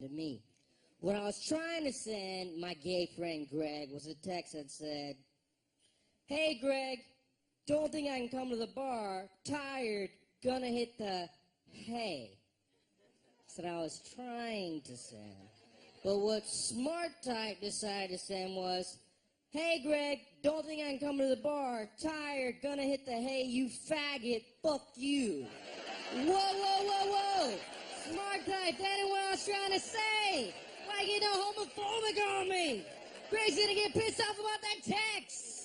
to me. What I was trying to send my gay friend Greg was a text that said, "Hey Greg, don't think I can come to the bar, tired, gonna hit the hay." That's what I was trying to send. But what Smart Type decided to send was, "Hey Greg, don't think I can come to the bar, tired, gonna hit the hay, you faggot, fuck you." Whoa, whoa, whoa, whoa! Smart Type, that ain't what I was trying to say! Why get no homophobic on me? Greg's gonna get pissed off about that text!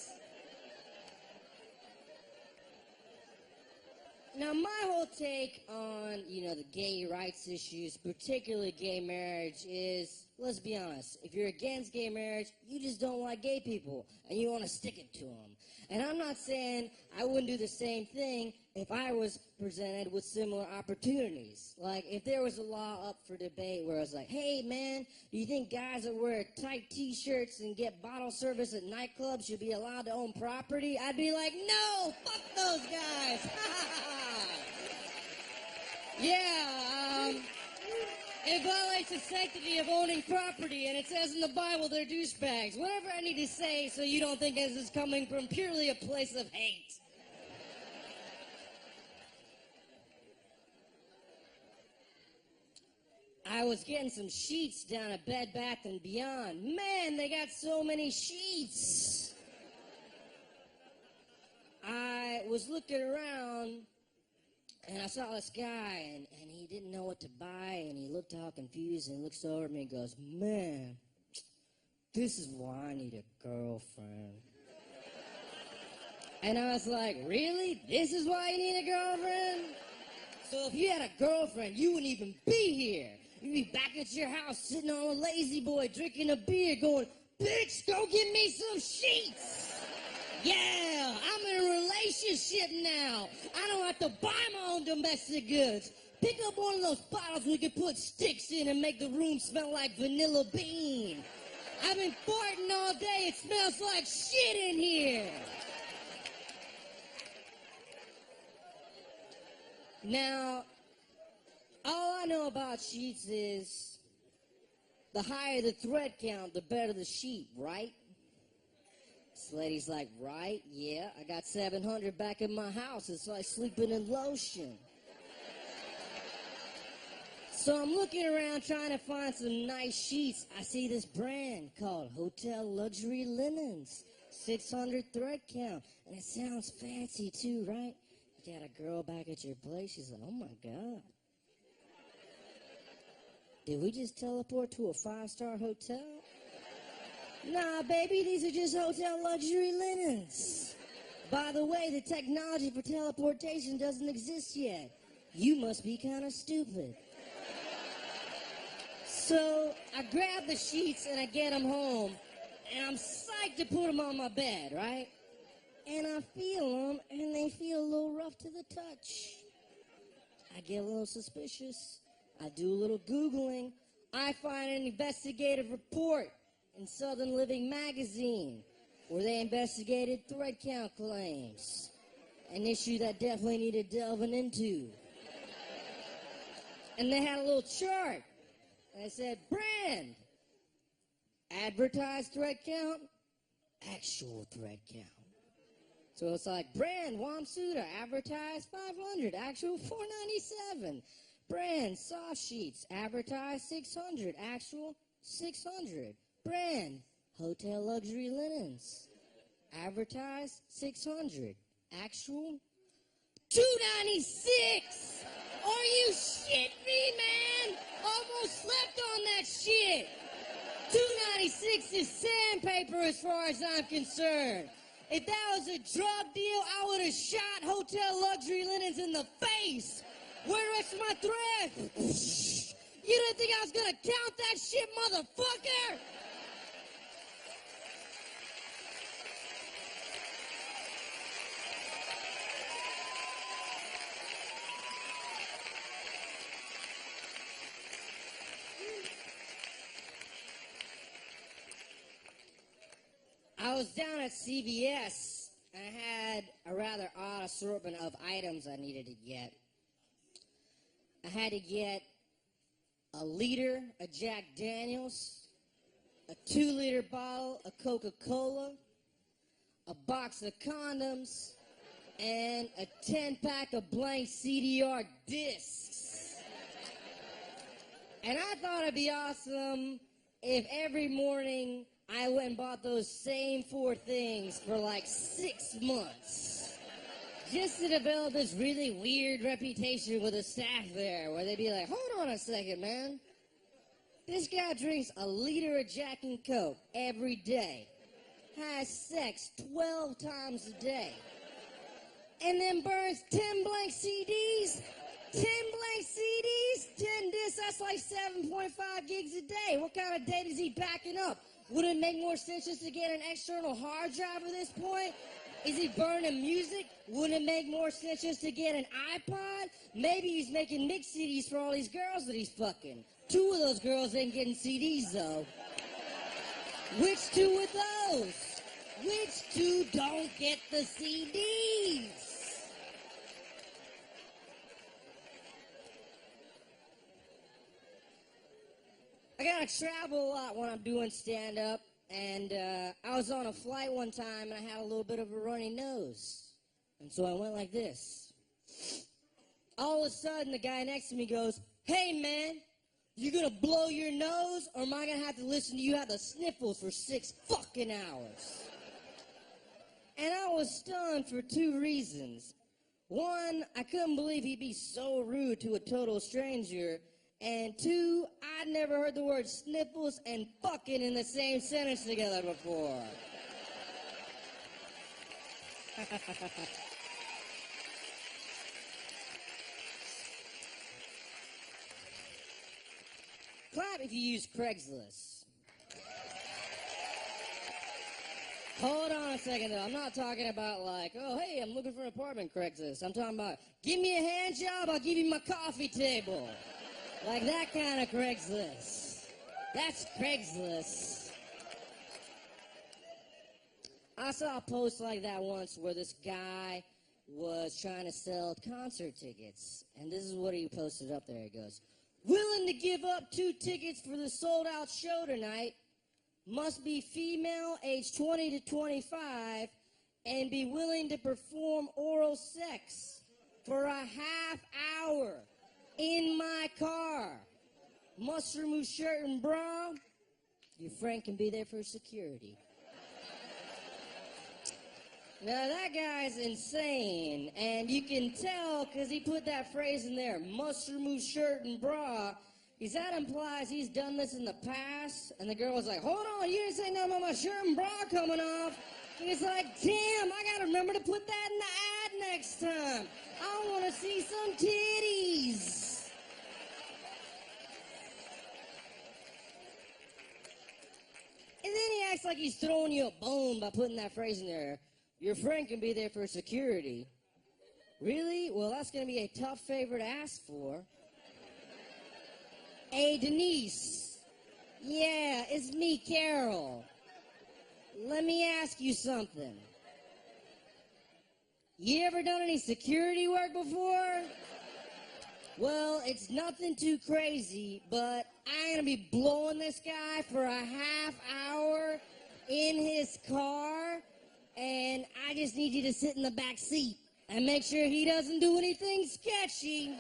Now, my whole take on, the gay rights issues, particularly gay marriage, is, let's be honest, if you're against gay marriage, you just don't like gay people, and you want to stick it to them. And I'm not saying I wouldn't do the same thing if I was presented with similar opportunities. Like, if there was a law up for debate where I was like, "Hey, man, do you think guys that wear tight T-shirts and get bottle service at nightclubs should be allowed to own property?" I'd be like, "No, fuck those guys." Yeah, it violates the sanctity of owning property, and it says in the Bible they're douchebags. Whatever I need to say so you don't think this is coming from purely a place of hate. I was getting some sheets down at Bed Bath & Beyond. Man, they got so many sheets. I was looking around, and I saw this guy, and he didn't know what to buy, and he looked all confused, and he looks over at me and goes, "Man, this is why I need a girlfriend." And I was like, "Really? This is why you need a girlfriend?" So if you had a girlfriend, you wouldn't even be here. You'd be back at your house, sitting on a lazy boy, drinking a beer, going, "Bitch, go get me some sheets." Yeah, I'm in a relationship now. I don't have to buy my own domestic goods. Pick up one of those bottles we can put sticks in and make the room smell like vanilla bean. I've been farting all day. It smells like shit in here. Now, all I know about sheets is the higher the thread count, the better the sheet, right? This lady's like, "Right, yeah, I got 700 back in my house. It's like sleeping in lotion." So I'm looking around trying to find some nice sheets. I see this brand called Hotel Luxury Linens, 600 thread count. And it sounds fancy too, right? You got a girl back at your place, she's like, "Oh my God. Did we just teleport to a 5-star hotel?" "Nah, baby, these are just hotel luxury linens. By the way, the technology for teleportation doesn't exist yet. You must be kind of stupid." So I grab the sheets and I get them home, and I'm psyched to put them on my bed, right? And I feel them, and they feel a little rough to the touch. I get a little suspicious. I do a little Googling. I find an investigative report in Southern Living magazine where they investigated thread count claims, an issue that definitely needed delving into. And they had a little chart, and it said, "Brand, advertised thread count, actual thread count." So it's like, brand, Wamsuda, advertised 500, actual 497. Brand, soft sheets, advertised 600, actual 600. Brand, Hotel Luxury Linens, advertised 600, actual 296. Are you shitting me, man? Almost slept on that shit. 296 is sandpaper as far as I'm concerned. If that was a drug deal, I would have shot Hotel Luxury Linens in the face. Where the rest of my thread? You didn't think I was gonna count that shit, motherfucker? I was down at CVS, and I had a rather odd assortment of items I needed to get. I had to get a liter of Jack Daniels, a 2-liter bottle of Coca-Cola, a box of condoms, and a 10-pack of blank CDR discs. And I thought it'd be awesome if every morning I went and bought those same 4 things for like 6 months. Just to develop this really weird reputation with the staff there, where they'd be like, hold on a second, man. This guy drinks a liter of Jack and Coke every day, has sex 12 times a day, and then burns 10 blank CDs. 10 blank CDs, 10 discs, that's like 7.5 gigs a day. What kind of data is he backing up? Wouldn't it make more sense just to get an external hard drive at this point? Is he burning music? Wouldn't it make more sense just to get an iPod? Maybe he's making mix CDs for all these girls that he's fucking. 2 of those girls ain't getting CDs, though. Which 2 with those? Which 2 don't get the CDs? I gotta travel a lot when I'm doing stand-up. And I was on a flight one time, and I had a little bit of a runny nose. And so I went like this. All of a sudden, the guy next to me goes, hey, man, you gonna blow your nose, or am I gonna have to listen to you have the sniffles for 6 fucking hours? And I was stunned for 2 reasons. One, I couldn't believe he'd be so rude to a total stranger. And 2, I'd never heard the word sniffles and fucking in the same sentence together before. Clap if you use Craigslist. Hold on a second, though. I'm not talking about like, oh, hey, I'm looking for an apartment, Craigslist. I'm talking about, give me a hand job, I'll give you my coffee table. Like that kind of Craigslist. That's Craigslist. I saw a post like that once where this guy was trying to sell concert tickets. And this is what he posted up there. He goes, willing to give up 2 tickets for the sold-out show tonight, must be female, age 20 to 25, and be willing to perform oral sex for a half hour. In my car. Must remove shirt and bra. Your friend can be there for security. Now that guy's insane, and you can tell because he put that phrase in there, must remove shirt and bra, because that implies he's done this in the past, and the girl was like, hold on, you didn't say nothing about my shirt and bra coming off. And he's like, damn, I gotta remember to put that in the ad next time. I want to see some titties. And then he acts like he's throwing you a bone by putting that phrase in there. Your friend can be there for security. Really? Well, that's going to be a tough favor to ask for. Hey, Denise. Yeah, it's me, Carol. Let me ask you something. You ever done any security work before? Well, it's nothing too crazy, but I'm going to be blowing this guy for a half hour in his car, and I just need you to sit in the back seat and make sure he doesn't do anything sketchy.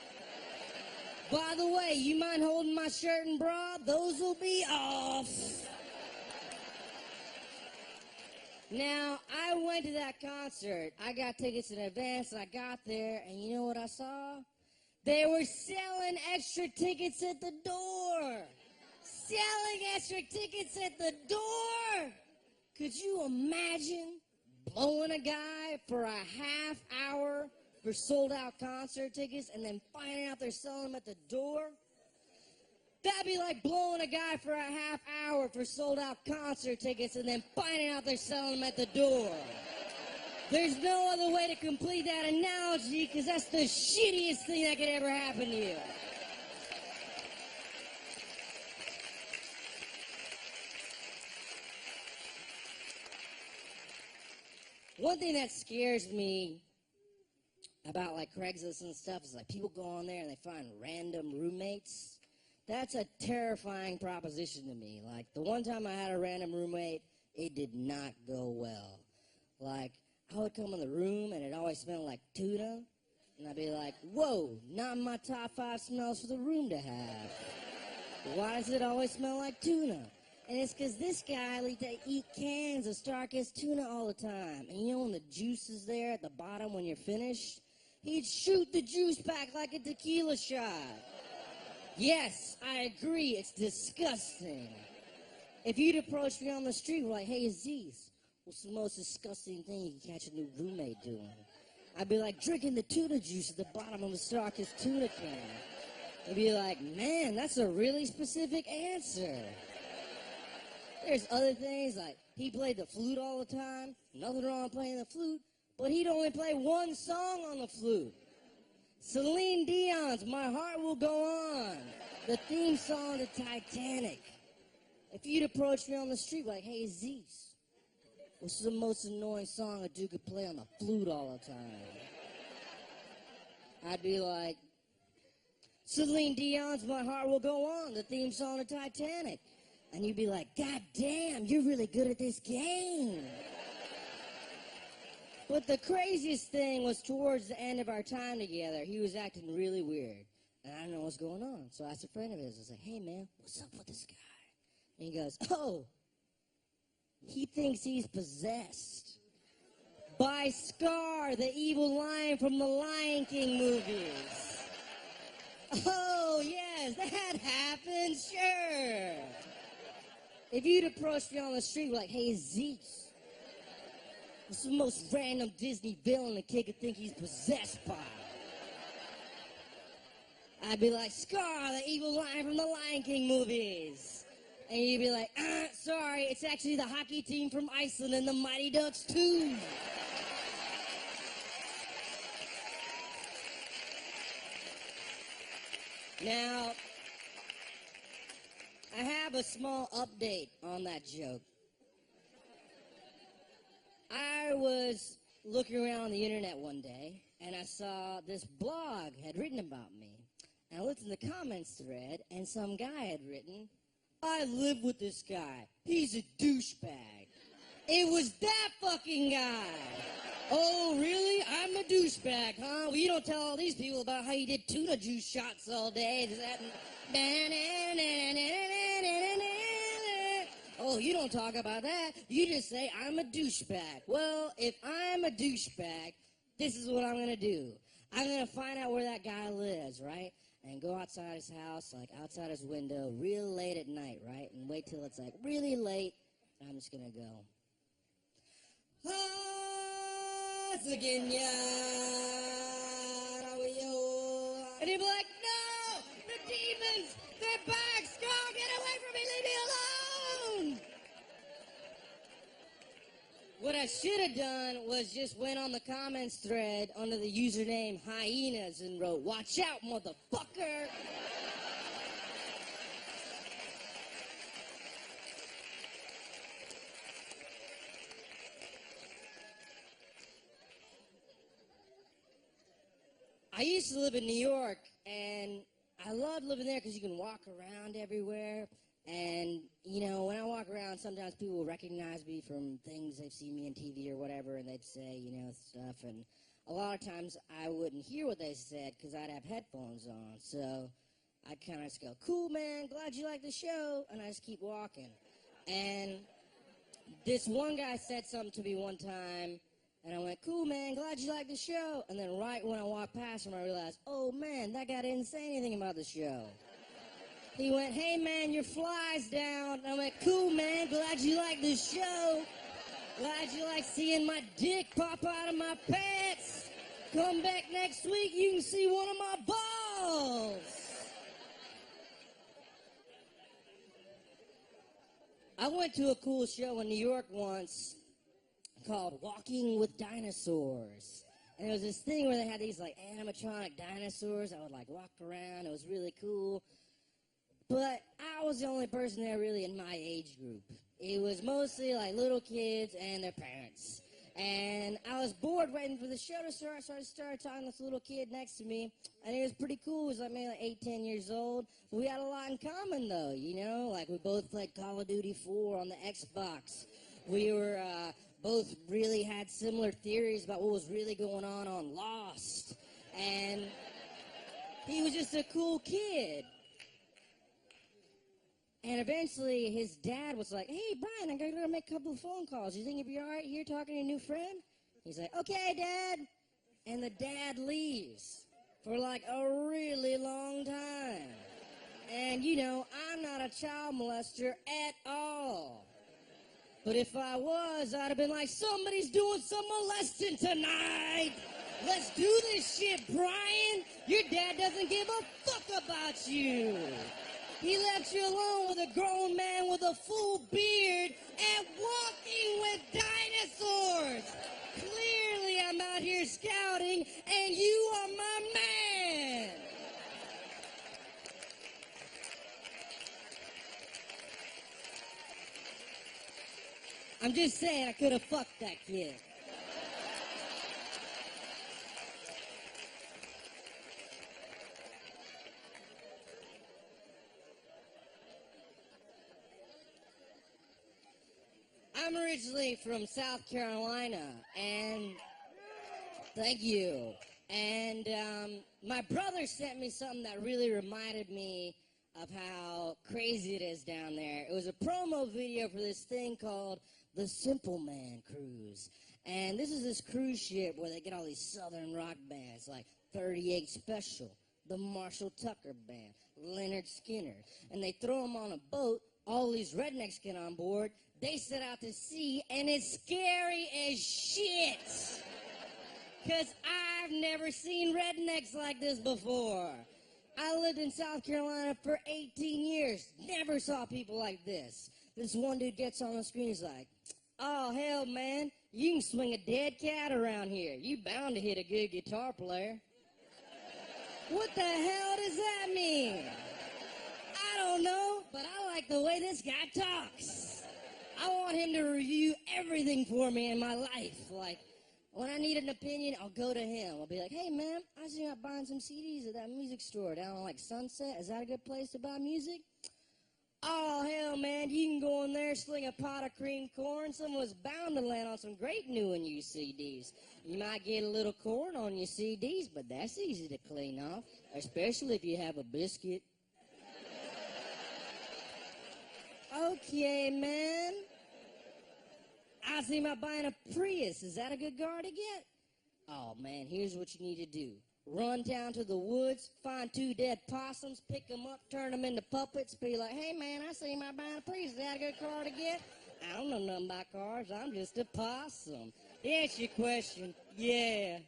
By the way, you mind holding my shirt and bra? Those will be off. Now, I went to that concert. I got tickets in advance, and I got there, and you know what I saw? They were selling extra tickets at the door. Selling extra tickets at the door. Could you imagine blowing a guy for a half hour for sold-out concert tickets and then finding out they're selling them at the door? That'd be like blowing a guy for a half hour for sold-out concert tickets and then finding out they're selling them at the door. There's no other way to complete that analogy because that's the shittiest thing that could ever happen to you. One thing that scares me about like Craigslist and stuff is like people go on there and they find random roommates That's a terrifying proposition to me. Like, the one time I had a random roommate, it did not go well. Like, I would come in the room and it always smelled like tuna. And I'd be like, whoa, not in my top 5 smells for the room to have. Why does it always smell like tuna? And it's because this guy likes to eat cans of Starkist tuna all the time. And you know when the juice is there at the bottom when you're finished? He'd shoot the juice back like a tequila shot. Yes, I agree, it's disgusting. If you'd approach me on the street, we're like, hey, Aziz, what's the most disgusting thing you can catch a new roommate doing? I'd be like, drinking the tuna juice at the bottom of the Starkist tuna can. He'd be like, man, that's a really specific answer. There's other things, like, he played the flute all the time. Nothing wrong with playing the flute, but he'd only play one song on the flute. Celine Dion's My Heart Will Go On, the theme song to Titanic. If you'd approach me on the street like, hey, Aziz, what's the most annoying song a dude could play on the flute all the time? I'd be like, Celine Dion's My Heart Will Go On, the theme song to Titanic. And you'd be like, God damn, you're really good at this game. But the craziest thing was towards the end of our time together, he was acting really weird. And I didn't know what's going on. So I asked a friend of his, I was like, hey man, what's up with this guy? And he goes, oh, he thinks he's possessed by Scar, the evil lion from the Lion King movies. Oh, yes, that happens, sure. If you'd approach me on the street like, hey, Aziz, what's the most random Disney villain a kid could think he's possessed by? I'd be like, Scar, the evil lion from the Lion King movies. And you'd be like, sorry, it's actually the hockey team from Iceland and the Mighty Ducks 2. Now, I have a small update on that joke. I was looking around on the internet one day, and I saw this blog had written about me. And I looked in the comments thread, and some guy had written, I live with this guy. He's a douchebag. It was that fucking guy. Oh, really? I'm a douchebag, huh? Well, you don't tell all these people about how you did tuna juice shots all day. Is that... Oh, you don't talk about that. You just say, I'm a douchebag. Well, if I'm a douchebag, this is what I'm going to do. I'm going to find out where that guy lives, right? And go outside his house, like outside his window, real late at night, right? And wait till it's like really late. And I'm just going to go. Again, and he'd be like, no! The demons! They're back! Scar, get away from me! Leave me alone! What I should have done was just went on the comments thread under the username Hyenas and wrote, watch out, motherfucker! I used to live in New York, and I loved living there because you can walk around everywhere. And, you know, when I walk around, sometimes people will recognize me from things they've seen me on TV or whatever, and they'd say, you know, stuff. And a lot of times I wouldn't hear what they said because I'd have headphones on. So I'd kind of just go, cool, man, glad you like the show. And I just keep walking. And this one guy said something to me one time. And I went, cool, man, glad you like the show. And then right when I walked past him, I realized, oh, man, that guy didn't say anything about the show. He went, hey, man, your fly's down. And I went, cool, man, glad you like the show. Glad you like seeing my dick pop out of my pants. Come back next week, you can see one of my balls. I went to a cool show in New York once called Walking with Dinosaurs. And it was this thing where they had these, like, animatronic dinosaurs. I would, like, walk around. It was really cool. But I was the only person there really in my age group. It was mostly, like, little kids and their parents. And I was bored waiting for the show to start, so I started talking to this little kid next to me, and he was pretty cool. He was like maybe like 8, 10 years old. We had a lot in common, though, you know? Like, we both played Call of Duty 4 on the Xbox. We were, both really had similar theories about what was really going on Lost. And he was just a cool kid. And eventually, his dad was like, hey, Brian, I gotta make a couple of phone calls. You think you'd be all right here talking to your new friend? He's like, okay, Dad. And the dad leaves for like a really long time. And, you know, I'm not a child molester at all. But if I was, I'd have been like, somebody's doing some molesting tonight. Let's do this shit, Brian. Your dad doesn't give a fuck about you. He left you alone with a grown man with a full beard and walking with dinosaurs. Clearly, I'm out here scouting, and you are my man. I'm just saying I could have fucked that kid. I'm originally from South Carolina, and thank you. And my brother sent me something that really reminded me of how crazy it is down there. It was a promo video for this thing called the Simple Man Cruise. And this is this cruise ship where they get all these southern rock bands like 38 Special, the Marshall Tucker Band, Leonard Skinner. And they throw them on a boat. All these rednecks get on board. They set out to sea, and it's scary as shit. Because I've never seen rednecks like this before. I lived in South Carolina for 18 years. Never saw people like this. This one dude gets on the screen, he's like, oh, hell, man, you can swing a dead cat around here. You bound to hit a good guitar player. What the hell does that mean? I don't know, but I like the way this guy talks. I want him to review everything for me in my life. Like, when I need an opinion, I'll go to him. I'll be like, hey, man, I see you buying some CDs at that music store down on, like, Sunset. Is that a good place to buy music? Oh, hell, man, you can go in there, sling a pot of cream corn. Someone's bound to land on some great new and used CDs. You might get a little corn on your CDs, but that's easy to clean off, especially if you have a biscuit. Okay, man. I see about buying a Prius. Is that a good car to get? Oh, man, here's what you need to do. Run down to the woods, find 2 dead possums, pick them up, turn them into puppets, be like, hey, man, I see about buying a Prius. Is that a good car to get? I don't know nothing about cars. I'm just a possum. To answer your question, yeah.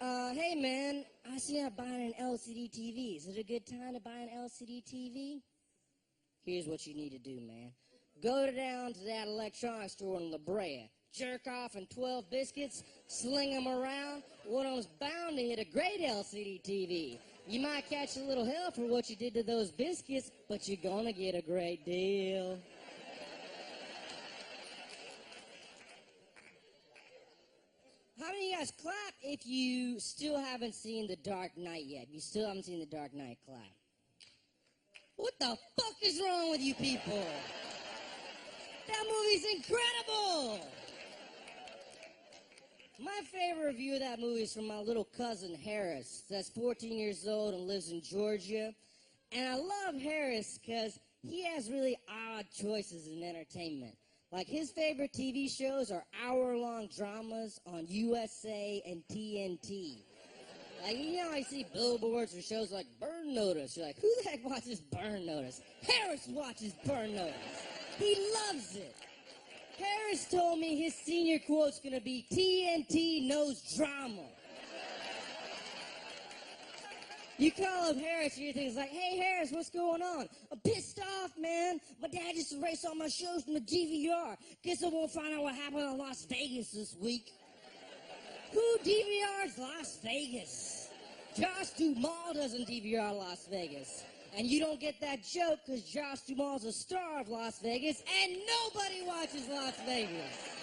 Hey, man, I see I'm buying an LCD TV. Is it a good time to buy an LCD TV? Here's what you need to do, man. Go down to that electronics store in La Brea. Jerk off in 12 biscuits, sling them around. One of them's bound to hit a great LCD TV. You might catch a little hell for what you did to those biscuits, but you're gonna get a great deal. How many of you guys clap if you still haven't seen The Dark Knight yet? If you still haven't seen The Dark Knight, clap. What the fuck is wrong with you people? That movie's incredible! My favorite review of that movie is from my little cousin Harris, that's 14 years old and lives in Georgia. And I love Harris because he has really odd choices in entertainment. Like, his favorite TV shows are hour-long dramas on USA and TNT. Like, you know, I see billboards or shows like Burn Notice. You're like, who the heck watches Burn Notice? Harris watches Burn Notice. He loves it. Harris told me his senior quote's gonna be, TNT knows drama. You call up Harris and you think it's like, hey, Harris, what's going on? I'm pissed off, man. My dad just erased all my shows from the DVR. Guess I won't find out what happened in Las Vegas this week. Who DVRs Las Vegas? Josh Duhamel doesn't DVR Las Vegas. And you don't get that joke because Josh Duhamel's a star of Las Vegas, and nobody watches Las Vegas.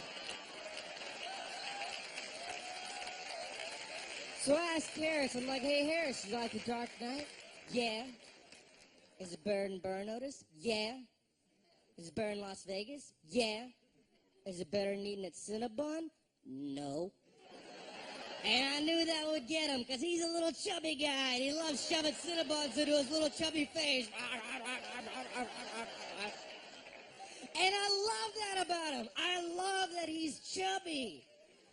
So I asked Harris, I'm like, hey, Harris, you like The Dark Knight? Yeah. Is it better than Burn Notice? Yeah. Is it better than Las Vegas? Yeah. Is it better than eating at Cinnabon? No. And I knew that would get him, because he's a little chubby guy, and he loves shoving Cinnabons into his little chubby face. And I love that about him. I love that he's chubby,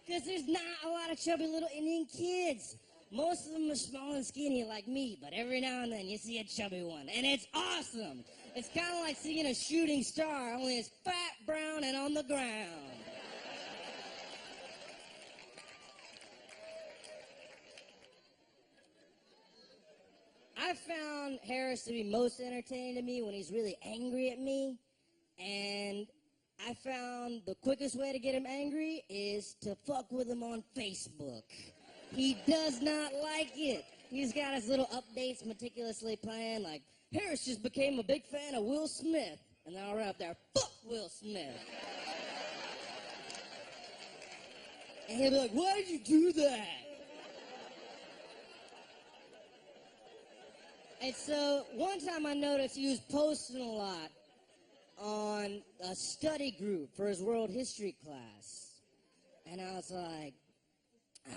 because there's not a lot of chubby little Indian kids. Most of them are small and skinny like me, but every now and then you see a chubby one, and it's awesome. It's kind of like seeing a shooting star, only it's fat, brown, and on the ground. I found Harris to be most entertaining to me when he's really angry at me, and I found the quickest way to get him angry is to fuck with him on Facebook. He does not like it. He's got his little updates meticulously planned, like, Harris just became a big fan of Will Smith. And then I'll write up there, fuck Will Smith. And he'll be like, why did you do that? And so one time I noticed he was posting a lot on a study group for his world history class. And I was like,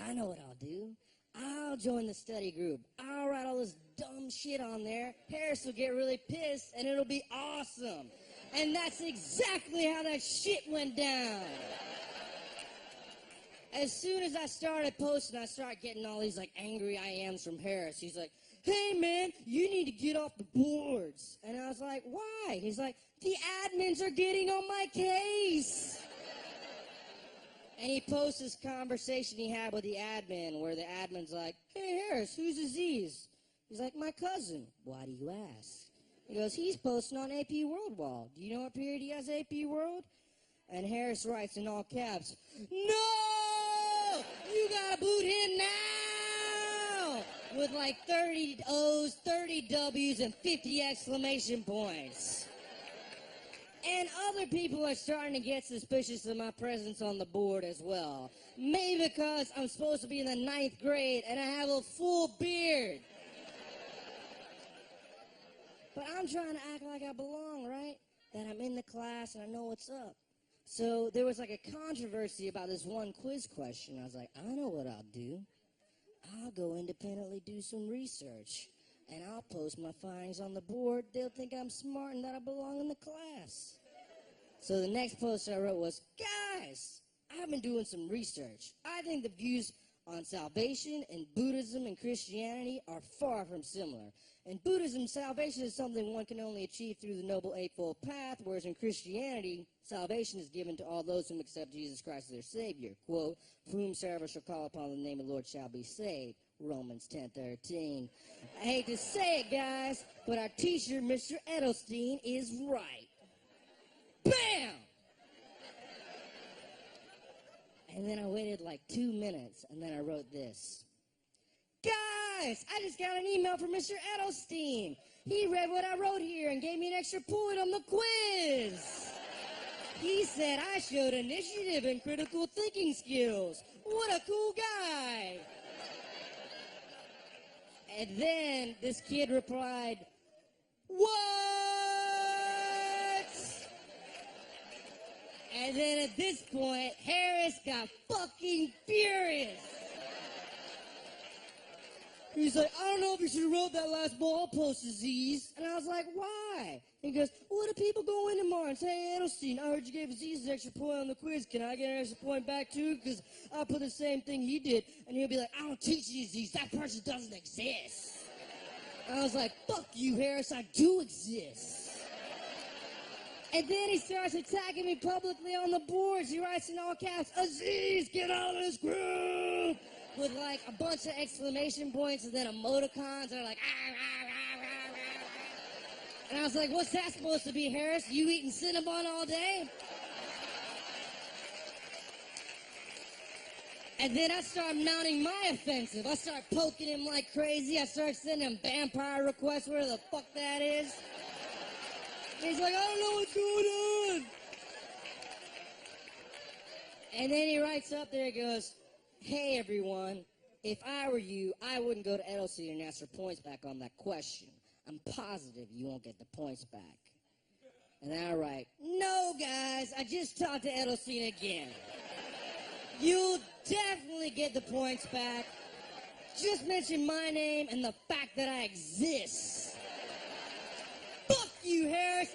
I know what I'll do. I'll join the study group. I'll write all this dumb shit on there. Harris will get really pissed, and it'll be awesome. And that's exactly how that shit went down. As soon as I started posting, I started getting all these, like, angry I ams from Harris. He's like, hey, man, you need to get off the boards. And I was like, why? He's like, the admins are getting on my case. And he posts this conversation he had with the admin where the admin's like, hey, Harris, who's Aziz? He's like, my cousin. Why do you ask? He goes, he's posting on AP World Wall. Do you know what period he has AP World? And Harris writes in all caps, no! You gotta boot him now! With like 30 O's, 30 W's, and 50 exclamation points. And other people are starting to get suspicious of my presence on the board as well. Maybe because I'm supposed to be in the 9th grade and I have a full beard. But I'm trying to act like I belong, right? That I'm in the class and I know what's up. So there was like a controversy about this one quiz question. I was like, I know what I'll do. I'll go independently do some research. And I'll post my findings on the board. They'll think I'm smart and that I belong in the class. So the next post I wrote was, guys, I've been doing some research. I think the views on salvation in Buddhism and Christianity are far from similar. In Buddhism, salvation is something one can only achieve through the Noble Eightfold Path, whereas in Christianity, salvation is given to all those who accept Jesus Christ as their Savior. Quote, for whomsoever shall call upon the name of the Lord shall be saved. Romans 10:13. I hate to say it, guys, but our teacher, Mr. Edelstein, is right. Bam! And then I waited like 2 minutes, and then I wrote this. Guys, I just got an email from Mr. Edelstein. He read what I wrote here and gave me an extra point on the quiz. He said I showed initiative and critical thinking skills. What a cool guy. And then this kid replied, what? And then at this point, Harris got fucking furious. He's like, I don't know if you should have wrote that last ball post, Aziz. And I was like, why? He goes, what if people go in tomorrow and say, hey, Edelstein, I heard you gave Aziz an extra point on the quiz. Can I get an extra point back too? Because I put the same thing he did. And he'll be like, I don't teach you, Aziz. That person doesn't exist. And I was like, fuck you, Harris. I do exist. And then he starts attacking me publicly on the boards. He writes in all caps, Aziz, get out of this group! With like a bunch of exclamation points and then emoticons that are like, ah, ah, ah, ah, ah. And I was like, what's that supposed to be, Harris? You eating Cinnabon all day? And then I start mounting my offensive. I start poking him like crazy. I start sending him vampire requests, where the fuck that is. And he's like, I don't know what's going on. And then he writes up there, he goes, hey, everyone, if I were you, I wouldn't go to Edelstein and ask for points back on that question. I'm positive you won't get the points back. And then I write, no, guys, I just talked to Edelstein again. You'll definitely get the points back. Just mention my name and the fact that I exist. Fuck you, Harris.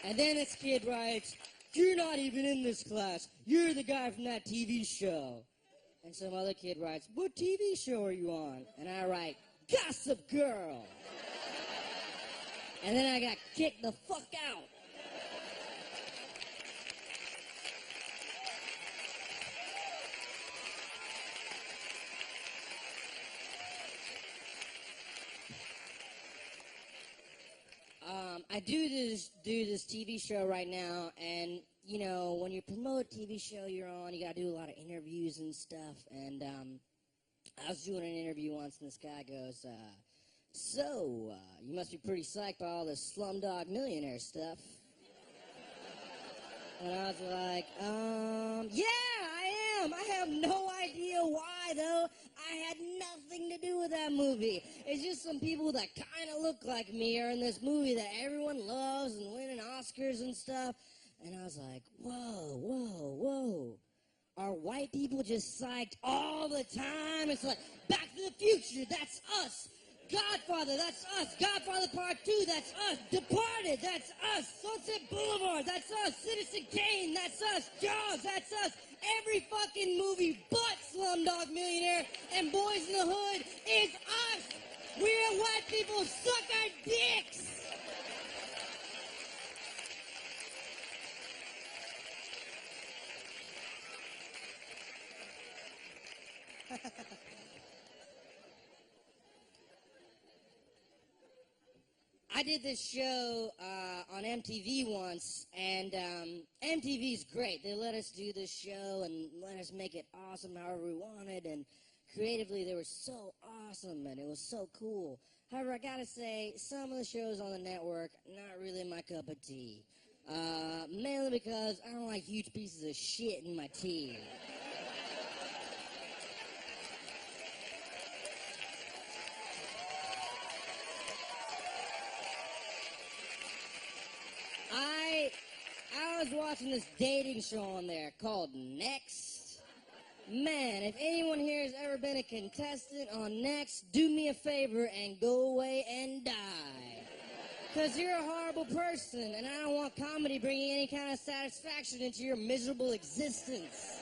And then this kid writes, you're not even in this class. You're the guy from that TV show. And some other kid writes, what TV show are you on? And I write, Gossip Girl. And then I got kicked the fuck out. I do this TV show right now, and, you know, when you promote a TV show you're on, you gotta do a lot of interviews and stuff, and, I was doing an interview once, and this guy goes, you must be pretty psyched by all this Slumdog Millionaire stuff. And I was like, yeah, I am. I have no idea why, though. I had nothing to do with that movie. It's just some people that kind of look like me are in this movie that everyone loves and winning Oscars and stuff. And I was like, whoa. Are white people just psyched all the time? It's like, Back to the Future, that's us. Godfather, that's us. Godfather Part 2, that's us. Departed, that's us. Sunset Boulevard, that's us. Citizen Kane, that's us. Jaws, that's us. Every fucking movie but Slumdog Millionaire and Boys in the Hood is us. We're white people, suck our dicks. I did this show on MTV once, and MTV's great. They let us do this show and let us make it awesome however we wanted, and creatively they were so awesome, and it was so cool. However, I gotta say, some of the shows on the network, not really my cup of tea. Mainly because I don't like huge pieces of shit in my tea. I was watching this dating show on there called Next. Man, if anyone here has ever been a contestant on Next, do me a favor and go away and die. Because you're a horrible person, and I don't want comedy bringing any kind of satisfaction into your miserable existence.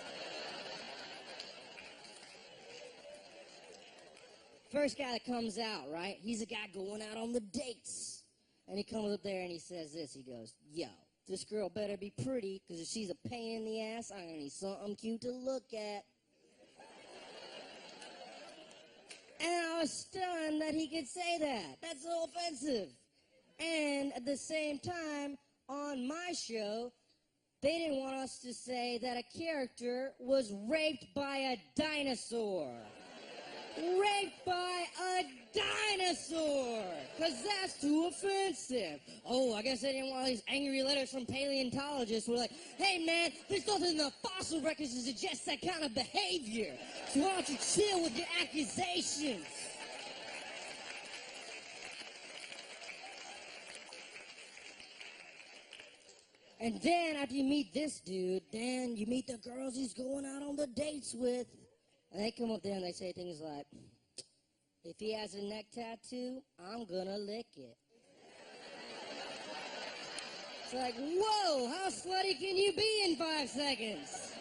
First guy that comes out, right? He's a guy going out on the dates. And he comes up there and he says this. He goes, yo, this girl better be pretty, because if she's a pain in the ass, I'm going to need something cute to look at. And I was stunned that he could say that. That's so offensive. And at the same time, on my show, they didn't want us to say that a character was raped by a dinosaur. Raped by a dinosaur, because that's too offensive. Oh, I guess they didn't want all these angry letters from paleontologists who were like, hey man, there's nothing in the fossil records to suggest that kind of behavior. So why don't you chill with your accusations? And then after you meet this dude, then you meet the girls he's going out on the dates with. And they come up there and they say things like, if he has a neck tattoo, I'm gonna lick it. It's like, whoa, how slutty can you be in 5 seconds?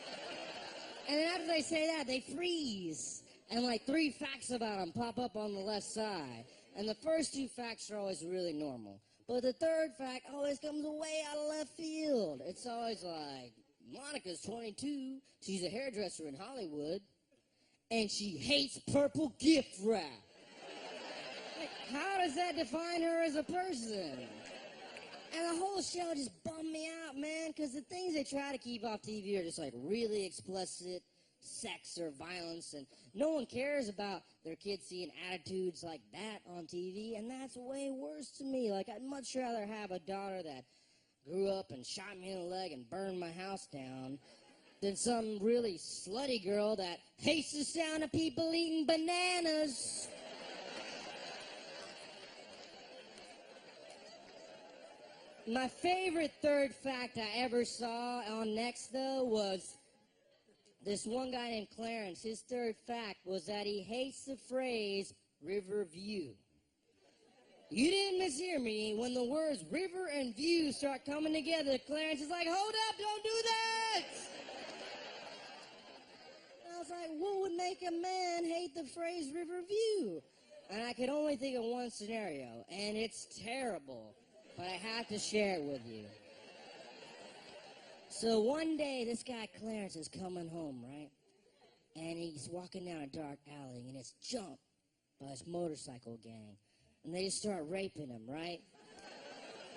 And then after they say that, they freeze. And like 3 facts about him pop up on the left side. And the first 2 facts are always really normal. But the third fact always comes way out of left field. It's always like, Monica's 22, she's a hairdresser in Hollywood, and she hates purple gift wrap. Like, how does that define her as a person? And the whole show just bummed me out, man, because the things they try to keep off TV are just like really explicit sex or violence, and no one cares about their kids seeing attitudes like that on TV, and that's way worse to me. Like, I'd much rather have a daughter that grew up and shot me in the leg and burned my house down than some really slutty girl that hates the sound of people eating bananas. My favorite third fact I ever saw on Next, though, was this one guy named Clarence. His third fact was that he hates the phrase river view. You didn't mishear me. When the words river and view start coming together, Clarence is like, hold up, don't do that! And I was like, what would make a man hate the phrase river view? And I could only think of one scenario, and it's terrible, but I have to share it with you. So one day, this guy Clarence is coming home, right? And he's walking down a dark alley, and it's jumped by this motorcycle gang. And they just start raping him, right?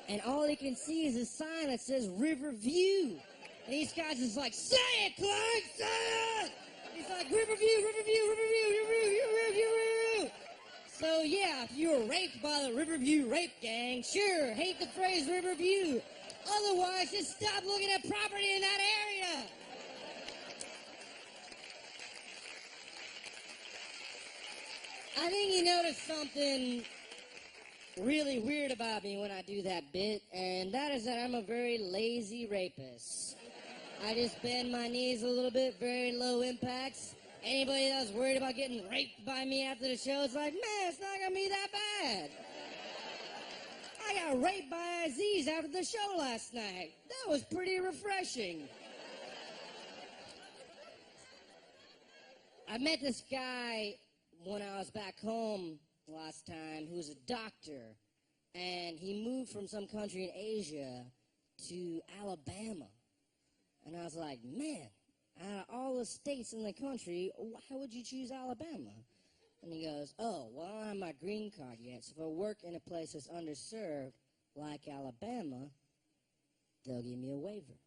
And all he can see is a sign that says River View. And these guys is like, say it, Clarence, say it! He's like, River View, River View, River View, River View, River View, River View. So yeah, if you were raped by the Riverview rape gang, sure, hate the phrase Riverview. Otherwise, just stop looking at property in that area. I think you noticed something really weird about me when I do that bit, and that is that I'm a very lazy rapist. I just bend my knees a little bit, very low impacts. Anybody that's worried about getting raped by me after the show is like, man, it's not gonna be that bad. I got raped by Aziz after the show last night. That was pretty refreshing. I met this guy when I was back home last time who was a doctor, and he moved from some country in Asia to Alabama. And I was like, man, out of all the states in the country, why would you choose Alabama? And he goes, oh, well, I don't have my green card yet, so if I work in a place that's underserved, like Alabama, they'll give me a waiver.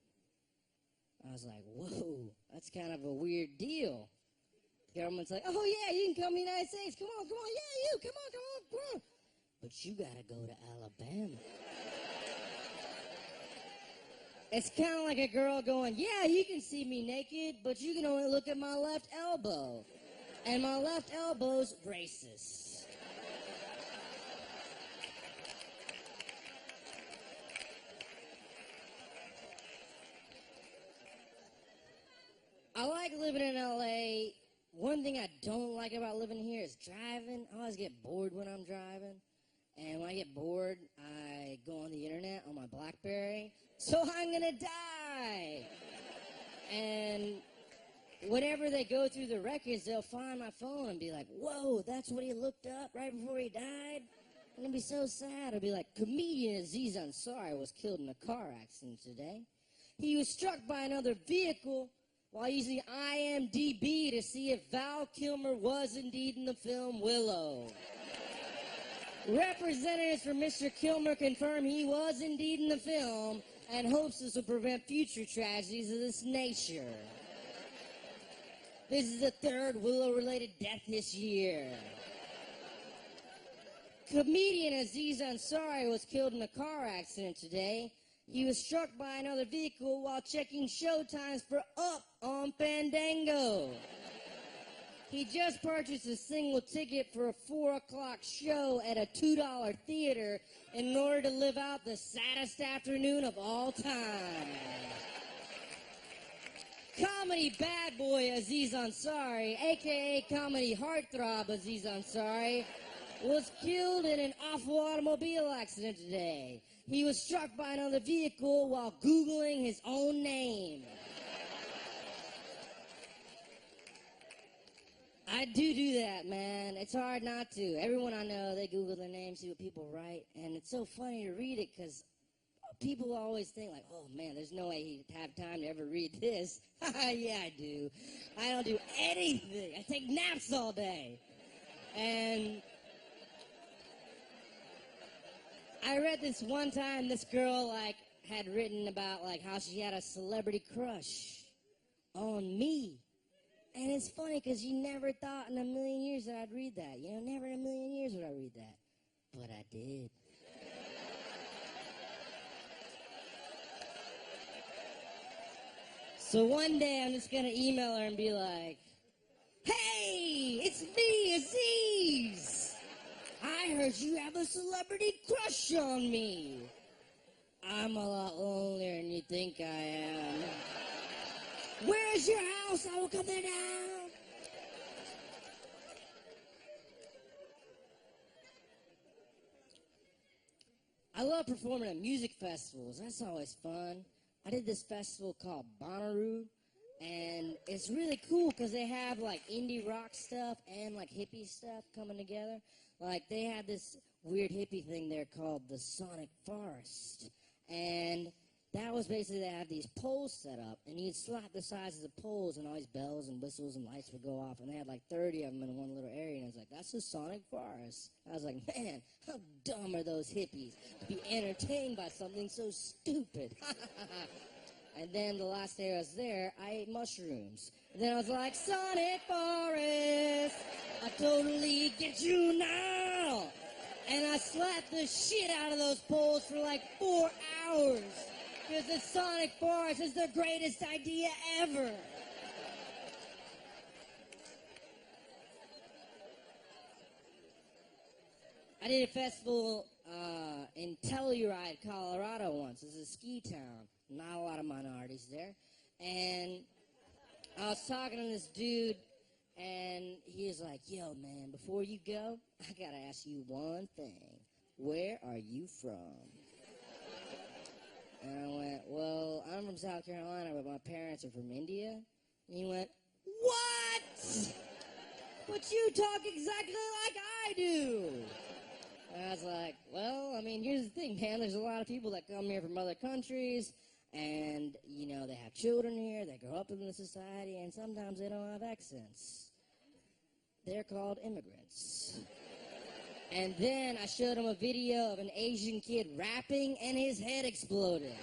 I was like, whoa, that's kind of a weird deal. The government's like, oh, yeah, you can come to the United States. Come on, yeah, you, come on. But you got to go to Alabama. It's kind of like a girl going, yeah, you can see me naked, but you can only look at my left elbow. And my left elbow's racist. I like living in LA. One thing I don't like about living here is driving. I always get bored when I'm driving. And when I get bored, I go on the internet on my BlackBerry. So I'm gonna die. And whenever they go through the records, they'll find my phone and be like, whoa, that's what he looked up right before he died? And it'll be so sad. It'll be like, comedian Aziz Ansari was killed in a car accident today. He was struck by another vehicle while using IMDb to see if Val Kilmer was indeed in the film Willow. Representatives from Mr. Kilmer confirm he was indeed in the film and hopes this will prevent future tragedies of this nature. This is the third Willow-related death this year. Comedian Aziz Ansari was killed in a car accident today. He was struck by another vehicle while checking showtimes for Up on Fandango. He just purchased a single ticket for a 4 o'clock show at a $2 theater in order to live out the saddest afternoon of all time. Comedy bad boy Aziz Ansari, a.k.a. comedy heartthrob Aziz Ansari, was killed in an awful automobile accident today. He was struck by another vehicle while Googling his own name. I do that, man. It's hard not to. Everyone I know, they Google their name, see what people write, and it's so funny to read it because people always think like, oh man, there's no way he'd have time to ever read this. Yeah, I do. I don't do anything. I take naps all day. And I read this one time, this girl, like, had written about, like, how she had a celebrity crush on me. And it's funny, because you never thought in a million years that I'd read that. You know, never in a million years would I read that. But I did. So one day I'm just going to email her and be like, hey, it's me, Aziz. I heard you have a celebrity crush on me. I'm a lot lonelier than you think I am. Where's your house? I will come there now. I love performing at music festivals. That's always fun. I did this festival called Bonnaroo, and it's really cool because they have like indie rock stuff and like hippie stuff coming together. Like they had this weird hippie thing there called the Sonic Forest, and that was basically they had these poles set up, and you'd slap the sides of the poles, and all these bells and whistles and lights would go off, and they had like 30 of them in one little area, and I was like, that's the Sonic Forest. I was like, man, how dumb are those hippies to be entertained by something so stupid? And then the last day I was there, I ate mushrooms. And then I was like, Sonic Forest, I totally get you now. And I slapped the shit out of those poles for like 4 hours. Because the Sonic Forest is the greatest idea ever. I did a festival in Telluride, Colorado once. It's a ski town. Not a lot of minorities there. And I was talking to this dude, and he was like, yo, man, before you go, I got to ask you one thing. Where are you from? And I went, well, I'm from South Carolina, but my parents are from India. And he went, what? But you talk exactly like I do. And I was like, well, I mean, here's the thing, man. There's a lot of people that come here from other countries, and, you know, they have children here, they grow up in the society, and sometimes they don't have accents. They're called immigrants. And then I showed him a video of an Asian kid rapping, and his head exploded.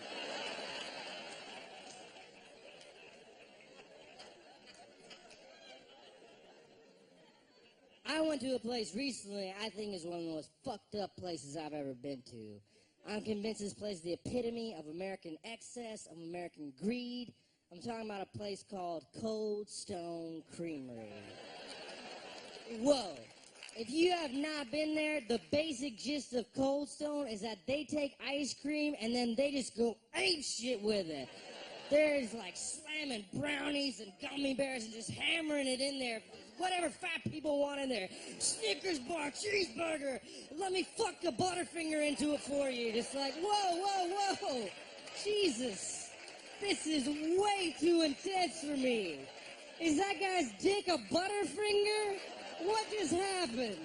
I went to a place recently I think is one of the most fucked up places I've ever been to. I'm convinced this place is the epitome of American excess, of American greed. I'm talking about a place called Cold Stone Creamery. Whoa. If you have not been there, the basic gist of Cold Stone is that they take ice cream and then they just go ape shit with it. There's like slamming brownies and gummy bears and just hammering it in there. Whatever fat people want in there. Snickers bar, cheeseburger. Let me fuck a Butterfinger into it for you. Just like, whoa, whoa, whoa. Jesus. This is way too intense for me. Is that guy's dick a Butterfinger? What just happened?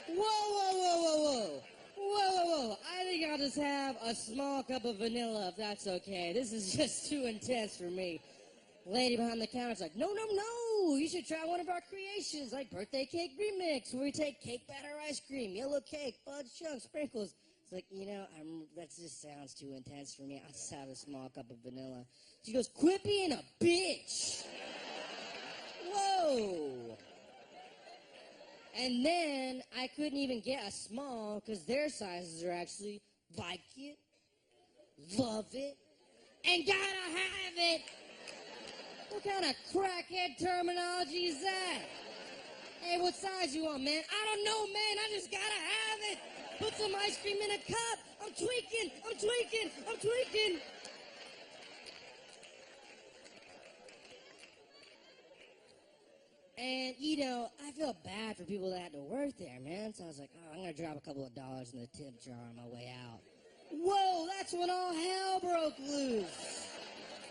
Whoa, whoa, whoa, whoa, whoa. Whoa, whoa, whoa. I think I'll just have a small cup of vanilla if that's okay. This is just too intense for me. Lady behind the counter's like, no, no, no. You should try one of our creations, like birthday cake remix, where we take cake batter ice cream, yellow cake, fudge chunks, sprinkles. It's like, you know, that just sounds too intense for me. I'll just have a small cup of vanilla. She goes, quit being a bitch. Whoa. And then I couldn't even get a small because their sizes are actually like it, love it, and gotta have it. What kind of crackhead terminology is that? Hey, what size you want, man? I don't know, man. I just gotta have it. Put some ice cream in a cup. I'm tweaking. I'm tweaking. I'm tweaking. And, you know, I feel bad for people that had to work there, man. So I was like, oh, I'm going to drop a couple of dollars in the tip jar on my way out. Whoa, that's when all hell broke loose.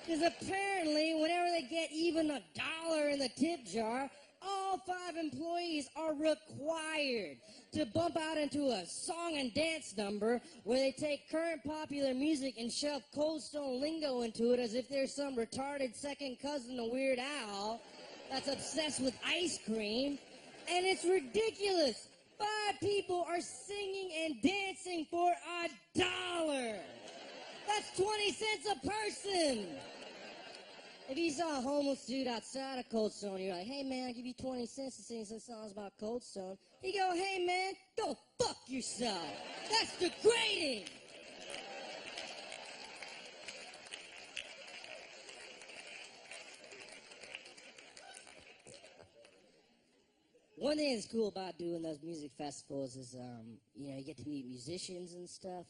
Because apparently, whenever they get even $1 in the tip jar, all 5 employees are required to bump out into a song and dance number where they take current popular music and shove Cold Stone lingo into it as if there's some retarded second cousin to Weird Al that's obsessed with ice cream, and it's ridiculous. 5 people are singing and dancing for $1. That's 20 cents a person. If you saw a homeless dude outside of Cold Stone, you're like, hey man, I'll give you 20 cents to sing some songs about Cold Stone. He go, hey man, go fuck yourself. That's degrading. One thing that's cool about doing those music festivals is, you get to meet musicians and stuff,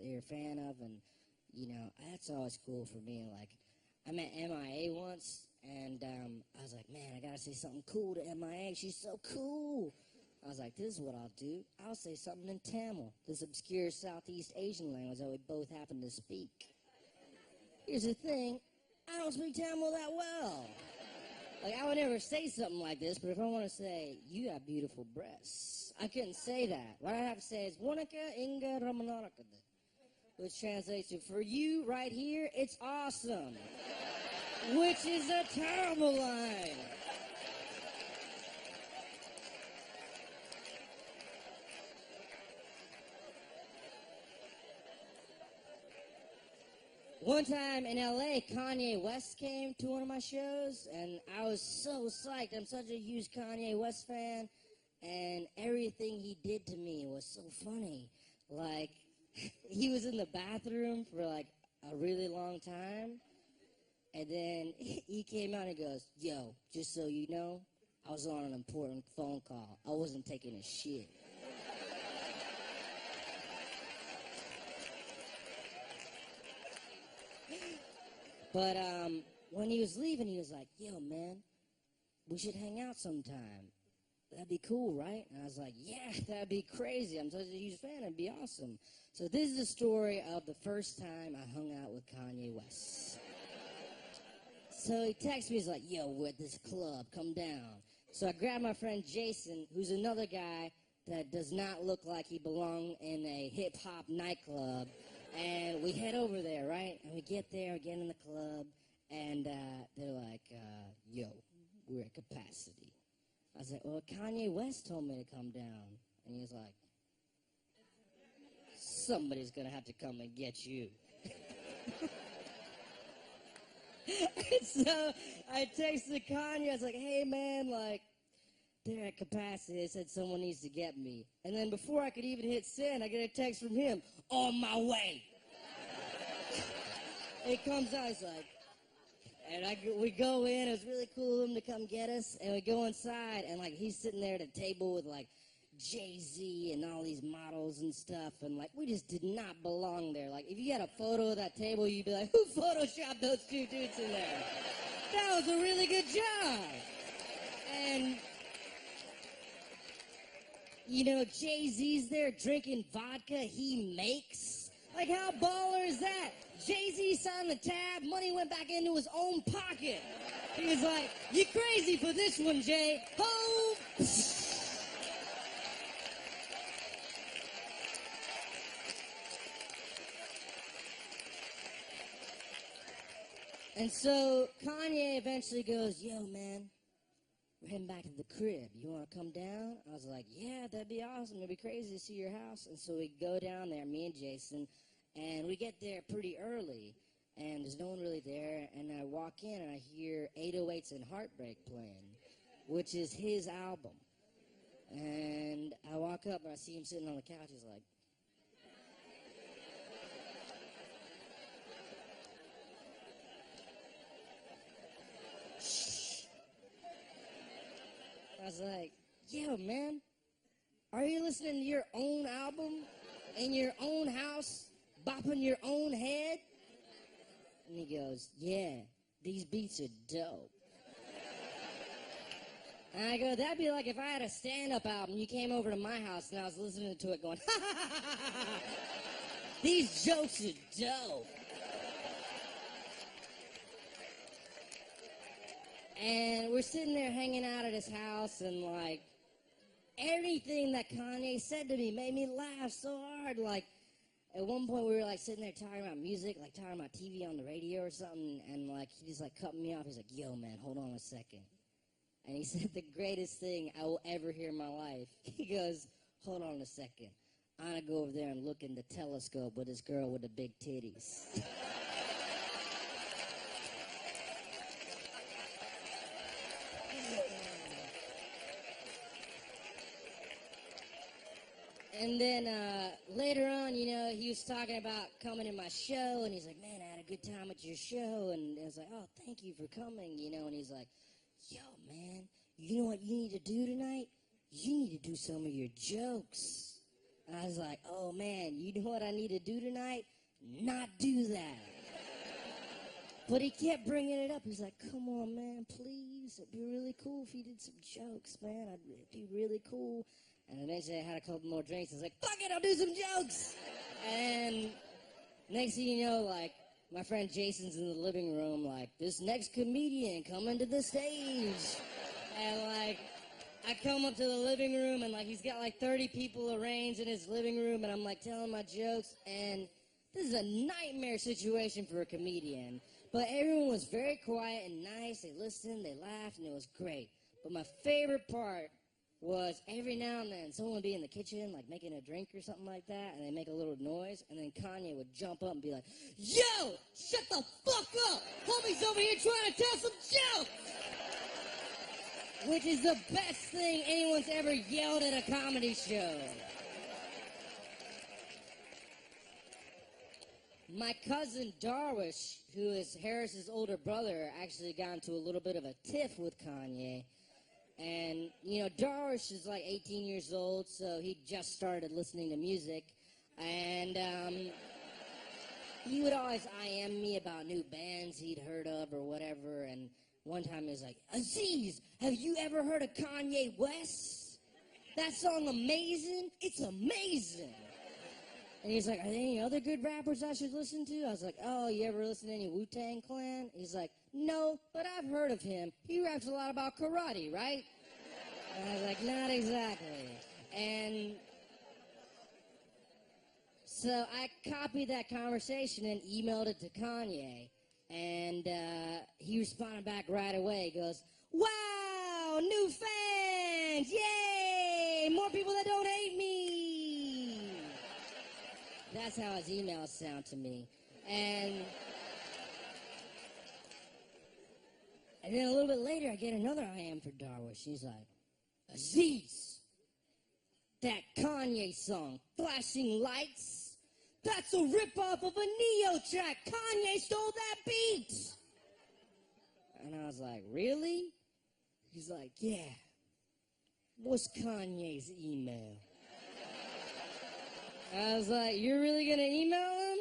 you're a fan of, and, that's always cool for me. Like, I met MIA once, and I was like, man, I gotta say something cool to MIA. She's so cool. I was like, this is what I'll do. I'll say something in Tamil, this obscure Southeast Asian language that we both happen to speak. Here's the thing, I don't speak Tamil that well. Like, I would never say something like this, but if I want to say, you have beautiful breasts, I couldn't say that. What I have to say is, Wanaka Inga Ramanaraka, which translates to, for you right here, it's awesome, which is a terrible line. One time in LA, Kanye West came to one of my shows, and I was so psyched. I'm such a huge Kanye West fan, and everything he did to me was so funny. Like, he was in the bathroom for, like, a really long time, and then he came out and goes, yo, just so you know, I was on an important phone call. I wasn't taking a shit. But when he was leaving, he was like, yo, man, we should hang out sometime. That'd be cool, right? And I was like, yeah, that'd be crazy. I'm such a huge fan. It'd be awesome. So this is the story of the first time I hung out with Kanye West. So he texts me, he's like, yo, we're at this club. Come down. So I grabbed my friend Jason, who's another guy that does not look like he belonged in a hip-hop nightclub. And we head over there, right? And we get there, we get in the club, and they're like, yo, we're at capacity. I was like, well, Kanye West told me to come down. And he was like, somebody's going to have to come and get you. And so I texted Kanye, I was like, hey, man, like, they're at capacity. They said someone needs to get me. And then before I could even hit send, I get a text from him, on my way. He comes out, he's like, and we go in, it was really cool of him to come get us, and we go inside, and, like, he's sitting there at a table with, like, Jay-Z and all these models and stuff, and, like, we just did not belong there. Like, if you had a photo of that table, you'd be like, who photoshopped those 2 dudes in there? That was a really good job. And Jay-Z's there drinking vodka he makes. Like, how baller is that? Jay-Z signed the tab, money went back into his own pocket. He was like, you crazy for this one, Jay. Ho! And so Kanye eventually goes, yo, man, we're heading back to the crib. You want to come down? I was like, yeah, that'd be awesome. It'd be crazy to see your house. And so we go down there, me and Jason, and we get there pretty early, and there's no one really there. And I walk in, and I hear 808s and Heartbreak playing, which is his album. And I walk up, and I see him sitting on the couch. He's like, I was like, yo, man, are you listening to your own album in your own house, bopping your own head? And he goes, yeah, these beats are dope. And I go, that'd be like if I had a stand-up album, you came over to my house and I was listening to it going, ha ha ha ha ha ha. These jokes are dope. And we're sitting there hanging out at his house, and, like, everything that Kanye said to me made me laugh so hard. Like, at one point we were, like, sitting there talking about music, like, talking about TV on the radio or something, and, like, he just, like, cut me off. He's like, yo, man, hold on a second. And he said the greatest thing I will ever hear in my life. He goes, hold on a second. I'm going to go over there and look in the telescope with this girl with the big titties. And then later on, you know, he was talking about coming to my show, and he's like, man, I had a good time at your show. And I was like, oh, thank you for coming, you know. And he's like, yo, man, you know what you need to do tonight? You need to do some of your jokes. And I was like, oh, man, you know what I need to do tonight? Not do that. But he kept bringing it up. He's like, come on, man, please. It'd be really cool if you did some jokes, man. It'd be really cool. And eventually I had a couple more drinks. I was like, fuck it, I'll do some jokes. And next thing you know, like, my friend Jason's in the living room, like, this next comedian coming to the stage. And, like, I come up to the living room, and, like, he's got, like, 30 people arranged in his living room, and I'm, like, telling my jokes. And this is a nightmare situation for a comedian. But everyone was very quiet and nice. They listened, they laughed, and it was great. But my favorite part was every now and then someone would be in the kitchen, like making a drink or something like that, and they make a little noise, and then Kanye would jump up and be like, yo, shut the fuck up! Homie's over here trying to tell some jokes! Which is the best thing anyone's ever yelled at a comedy show. My cousin Darwish, who is Harris's older brother, actually got into a little bit of a tiff with Kanye. And, you know, Darwish is like 18 years old, so he just started listening to music. And he would always IM me about new bands he'd heard of or whatever. And one time he was like, Aziz, have you ever heard of Kanye West? That song amazing? It's amazing. And he's like, are there any other good rappers I should listen to? I was like, oh, you ever listen to any Wu-Tang Clan? He's like, no, but I've heard of him. He raps a lot about karate, right? And I was like, not exactly. And so I copied that conversation and emailed it to Kanye. And he responded back right away. He goes, wow, new fans, yay, more people that don't hate me. That's how his emails sound to me. And then a little bit later, I get another IM for Darwish. He's like, Aziz, that Kanye song, Flashing Lights, that's a ripoff of a Neo track. Kanye stole that beat. And I was like, really? He's like, yeah. What's Kanye's email? I was like, you're really going to email him?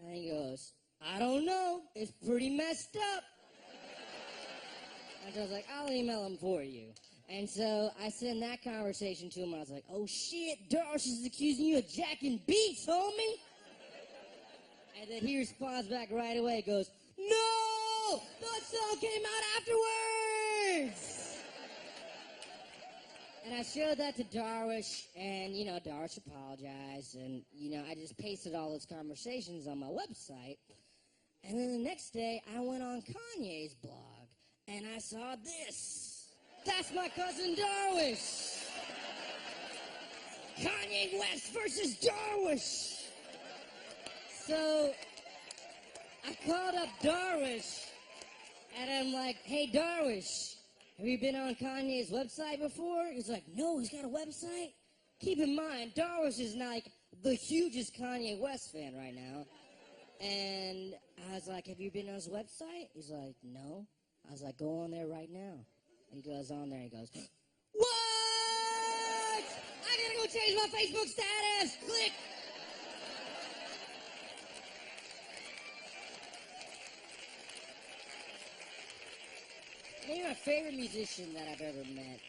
And he goes, I don't know. It's pretty messed up. And I was like, I'll email him for you. And so I sent that conversation to him. I was like, oh, shit, Darsh is accusing you of jacking beats, homie. And then he responds back right away, goes, no! That song came out afterwards! And I showed that to Darwish, and, you know, Darwish apologized, and, you know, I just pasted all those conversations on my website. And then the next day, I went on Kanye's blog, and I saw this. That's my cousin Darwish. Kanye West versus Darwish. So I called up Darwish, and I'm like, hey, Darwish, have you been on Kanye's website before? He's like, no, he's got a website? Keep in mind, Darwish is like the hugest Kanye West fan right now. And I was like, have you been on his website? He's like, no. I was like, go on there right now. And he goes on there and he goes, what? I gotta go change my Facebook status. Click. Maybe my favorite musician that I've ever met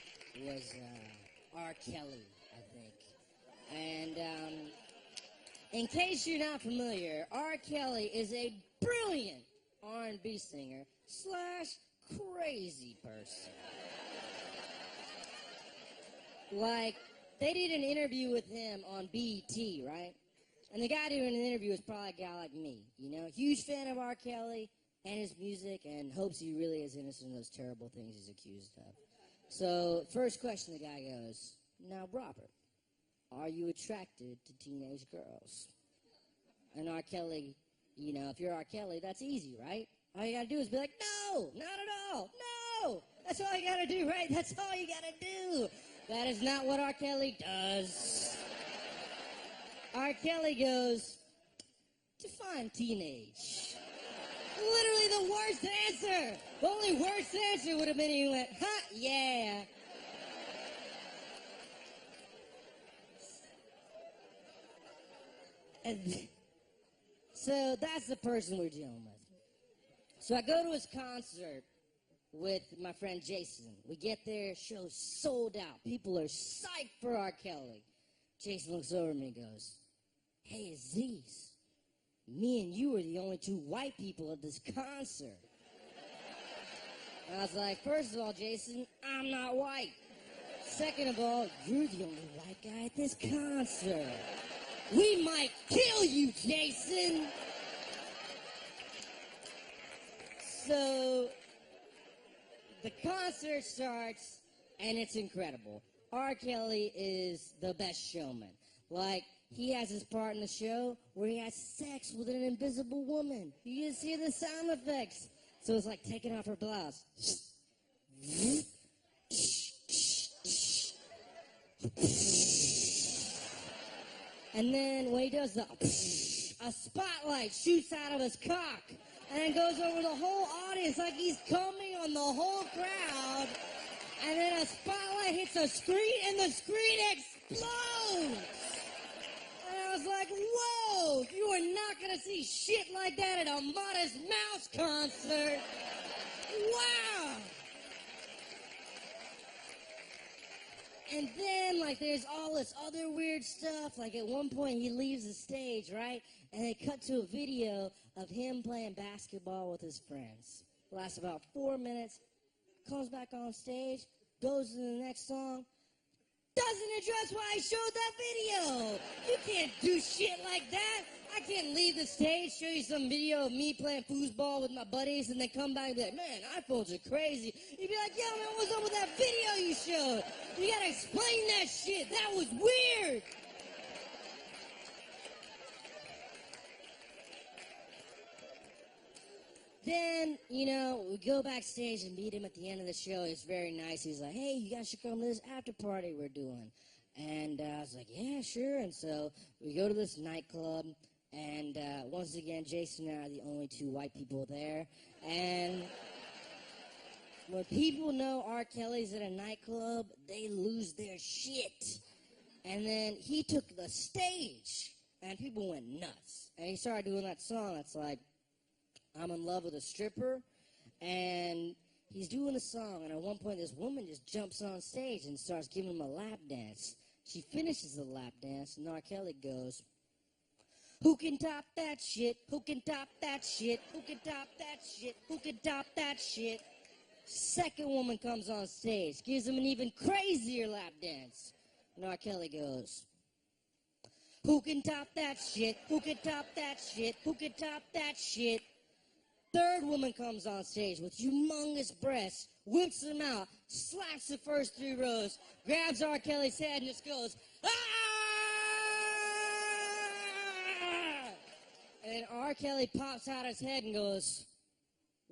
was R. Kelly, I think. And in case you're not familiar, R. Kelly is a brilliant R&B singer / crazy person. Like, they did an interview with him on BET, right? And the guy doing the interview was probably a guy like me, you know? Huge fan of R. Kelly, and his music and hopes he really is innocent of those terrible things he's accused of. So, first question the guy goes, now, Robert, are you attracted to teenage girls? And R. Kelly, you know, if you're R. Kelly, that's easy, right? All you gotta do is be like, no, not at all, no! That's all you gotta do, right? That's all you gotta do. That is not what R. Kelly does. R. Kelly goes, define teenage. Literally the worst answer. The only worst answer would have been he went, huh, yeah. And so that's the person we're dealing with. So I go to his concert with my friend Jason. We get there, show's sold out. People are psyched for R. Kelly. Jason looks over at me and goes, hey, Aziz, me and you are the only two white people at this concert. And I was like, first of all, Jason, I'm not white. Second of all, you're the only white guy at this concert. We might kill you, Jason. So the concert starts, and it's incredible. R. Kelly is the best showman. Like, he has his part in the show where he has sex with an invisible woman. You just hear the sound effects. So it's like taking off her blouse. And then when he does a spotlight shoots out of his cock and goes over the whole audience like he's coming on the whole crowd. And then a spotlight hits a screen and the screen explodes. And I was like, whoa, you are not going to see shit like that at a Modest Mouse concert. Wow. And then, like, there's all this other weird stuff. Like, at one point, he leaves the stage, right? And they cut to a video of him playing basketball with his friends. Lasts about 4 minutes. Comes back on stage. Goes to the next song. Doesn't address why I showed that video. You can't do shit like that. I can't leave the stage, show you some video of me playing foosball with my buddies, and then come back and be like, man, iPhones are crazy. You'd be like, yo, man, what's up with that video you showed? You gotta explain that shit. That was weird. Then, you know, we go backstage and meet him at the end of the show. It's very nice. He's like, hey, you guys should come to this after party we're doing. And I was like, yeah, sure. And so we go to this nightclub. And once again, Jason and I are the only two white people there. And when people know R. Kelly's at a nightclub, they lose their shit. And then he took the stage. And people went nuts. And he started doing that song that's like, I'm in love with a stripper, and he's doing a song, and at one point this woman just jumps on stage and starts giving him a lap dance. She finishes the lap dance, and R. Kelly goes, who can top that shit? Who can top that shit? Who can top that shit? Who can top that shit? Second woman comes on stage, gives him an even crazier lap dance, and R. Kelly goes, who can top that shit? Who can top that shit? Who can top that shit? Third woman comes on stage with humongous breasts, whips them out, slaps the first 3 rows, grabs R. Kelly's head and just goes, ah! And R. Kelly pops out his head and goes,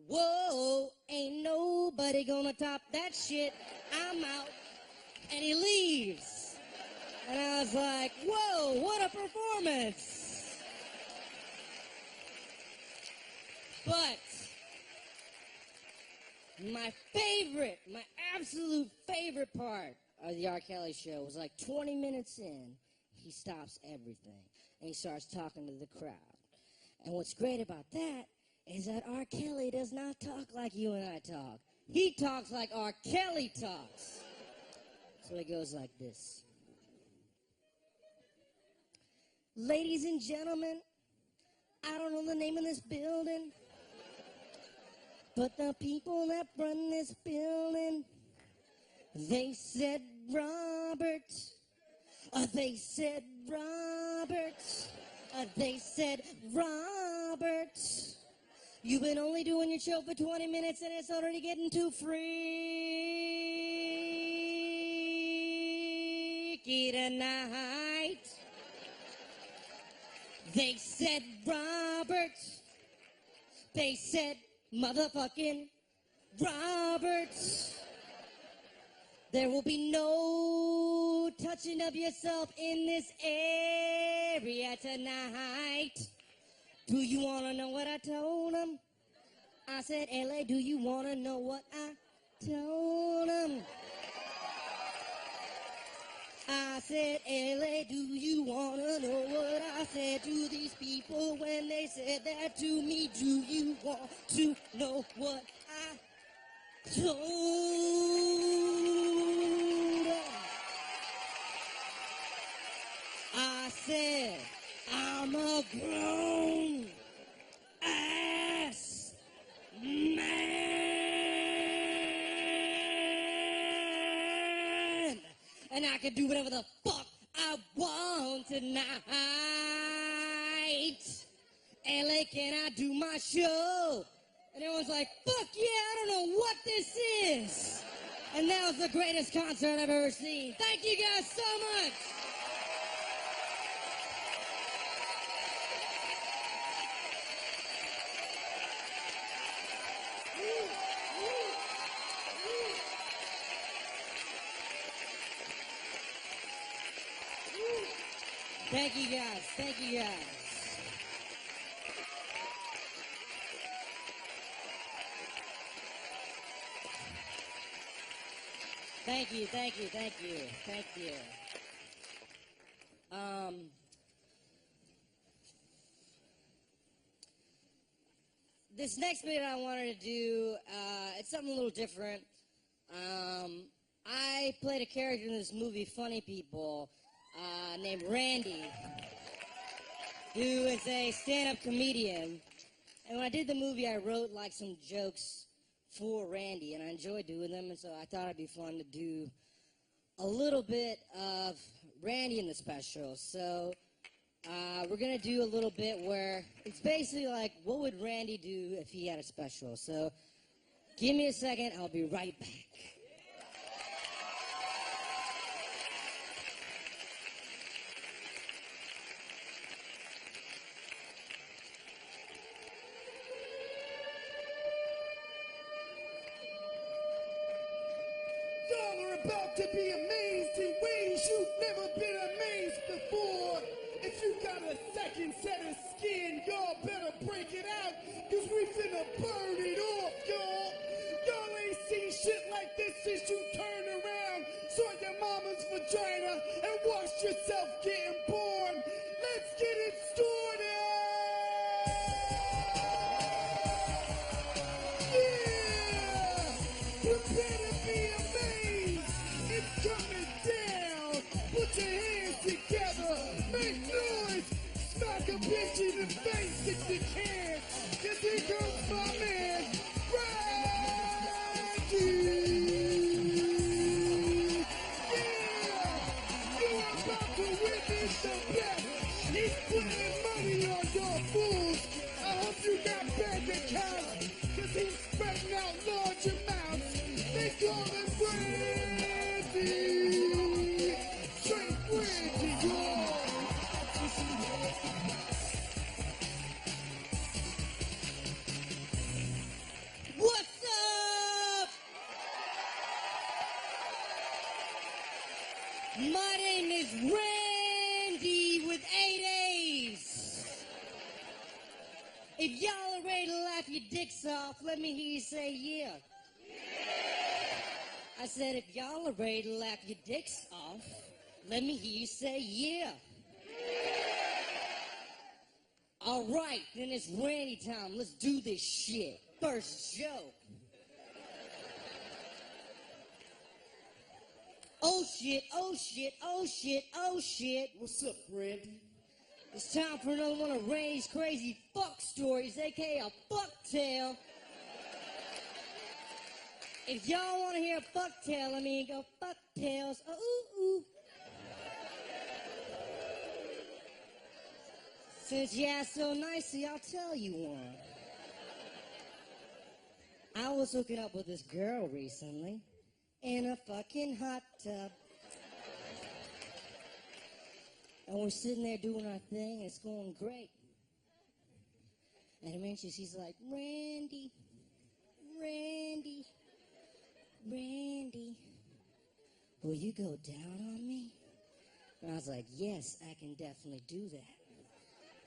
whoa, ain't nobody gonna top that shit. I'm out. And he leaves. And I was like, whoa, what a performance. But my absolute favorite part of the R. Kelly show was like 20 minutes in, he stops everything, and he starts talking to the crowd. And what's great about that is that R. Kelly does not talk like you and I talk. He talks like R. Kelly talks. So it goes like this. Ladies and gentlemen, I don't know the name of this building, but the people that run this building, they said Robert, they said Robert, they said Robert, You've been only doing your show for 20 minutes and it's already getting too freaky tonight. They said Robert. They said motherfucking Robert. There will be no touching of yourself in this area tonight. Do you want to know what I told him? I said, L.A., do you want to know what I told him? I said, L.A., do you want to know what I said to these people when they said that to me? Do you want to know what I told them? I said, I'm a grown ass man, and I can do whatever the fuck I want tonight. LA, can I do my show? And everyone's like, fuck yeah, I don't know what this is. And that was the greatest concert I've ever seen. Thank you guys so much. Thank you guys. Thank you guys. Thank you, thank you, thank you, thank you. This next bit I wanted to do, it's something a little different. I played a character in this movie, Funny People, named Randy, who is a stand-up comedian. And when I did the movie, I wrote like some jokes for Randy, and I enjoyed doing them, and so I thought it'd be fun to do a little bit of Randy in the special. So we're gonna do a little bit where it's basically like, what would Randy do if he had a special? So give me a second, I'll be right back. Y'all are about to be amazed in ways you've never been amazed before. If you got a second set of skin, y'all better break it out, cause we finna burn it off, y'all. Y'all ain't seen shit like this since you turned around, saw your mama's vagina, and watched yourself getting born. Let's get it started! Yeah! Prepare to be amazed! It's coming down! Put your hands together! Make noise! Smack a bitch in the face if you can! Cause here comes my man, Randy! Yeah! You're about to witness the best! He's putting money on your fools! I hope you got bank accounts! Cause he's spreading out large amounts! They call him Randy! Straight Randy, y'all! What's up? My name is Randy with 8 A's. If y'all are ready to laugh your dicks off, let me hear you say yeah. I said, if y'all are ready to laugh your dicks off, let me hear you say yeah. All right, then it's Randy time. Let's do this shit. First joke. Oh shit, oh shit, oh shit, oh shit. What's up, Randy? It's time for another one of Randy's crazy fuck stories, aka a fuck tale. If y'all want to hear a fuck tale, let me go fuck tales. Oh, ooh, ooh. Since you asked so nicely, I'll tell you one. I was hooking up with this girl recently in a fucking hot tub. And we're sitting there doing our thing, and it's going great. And eventually she's like, Randy, will you go down on me? And I was like, yes, I can definitely do that.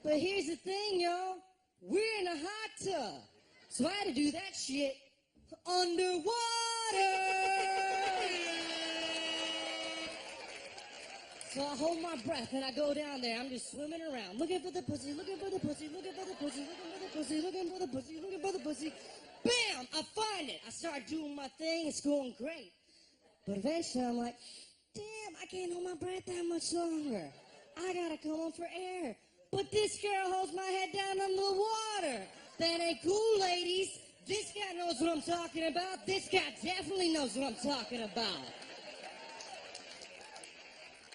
But here's the thing, y'all. We're in a hot tub. So I had to do that shit underwater. So I hold my breath and I go down there. I'm just swimming around, looking for the pussy, looking for the pussy, looking for the pussy, looking for the pussy, looking for the pussy, looking for the pussy. Bam! I find it. I start doing my thing. It's going great. But eventually I'm like, damn, I can't hold my breath that much longer. I gotta come up for air. But this girl holds my head down under the water. That ain't cool, ladies. This guy knows what I'm talking about. This guy definitely knows what I'm talking about.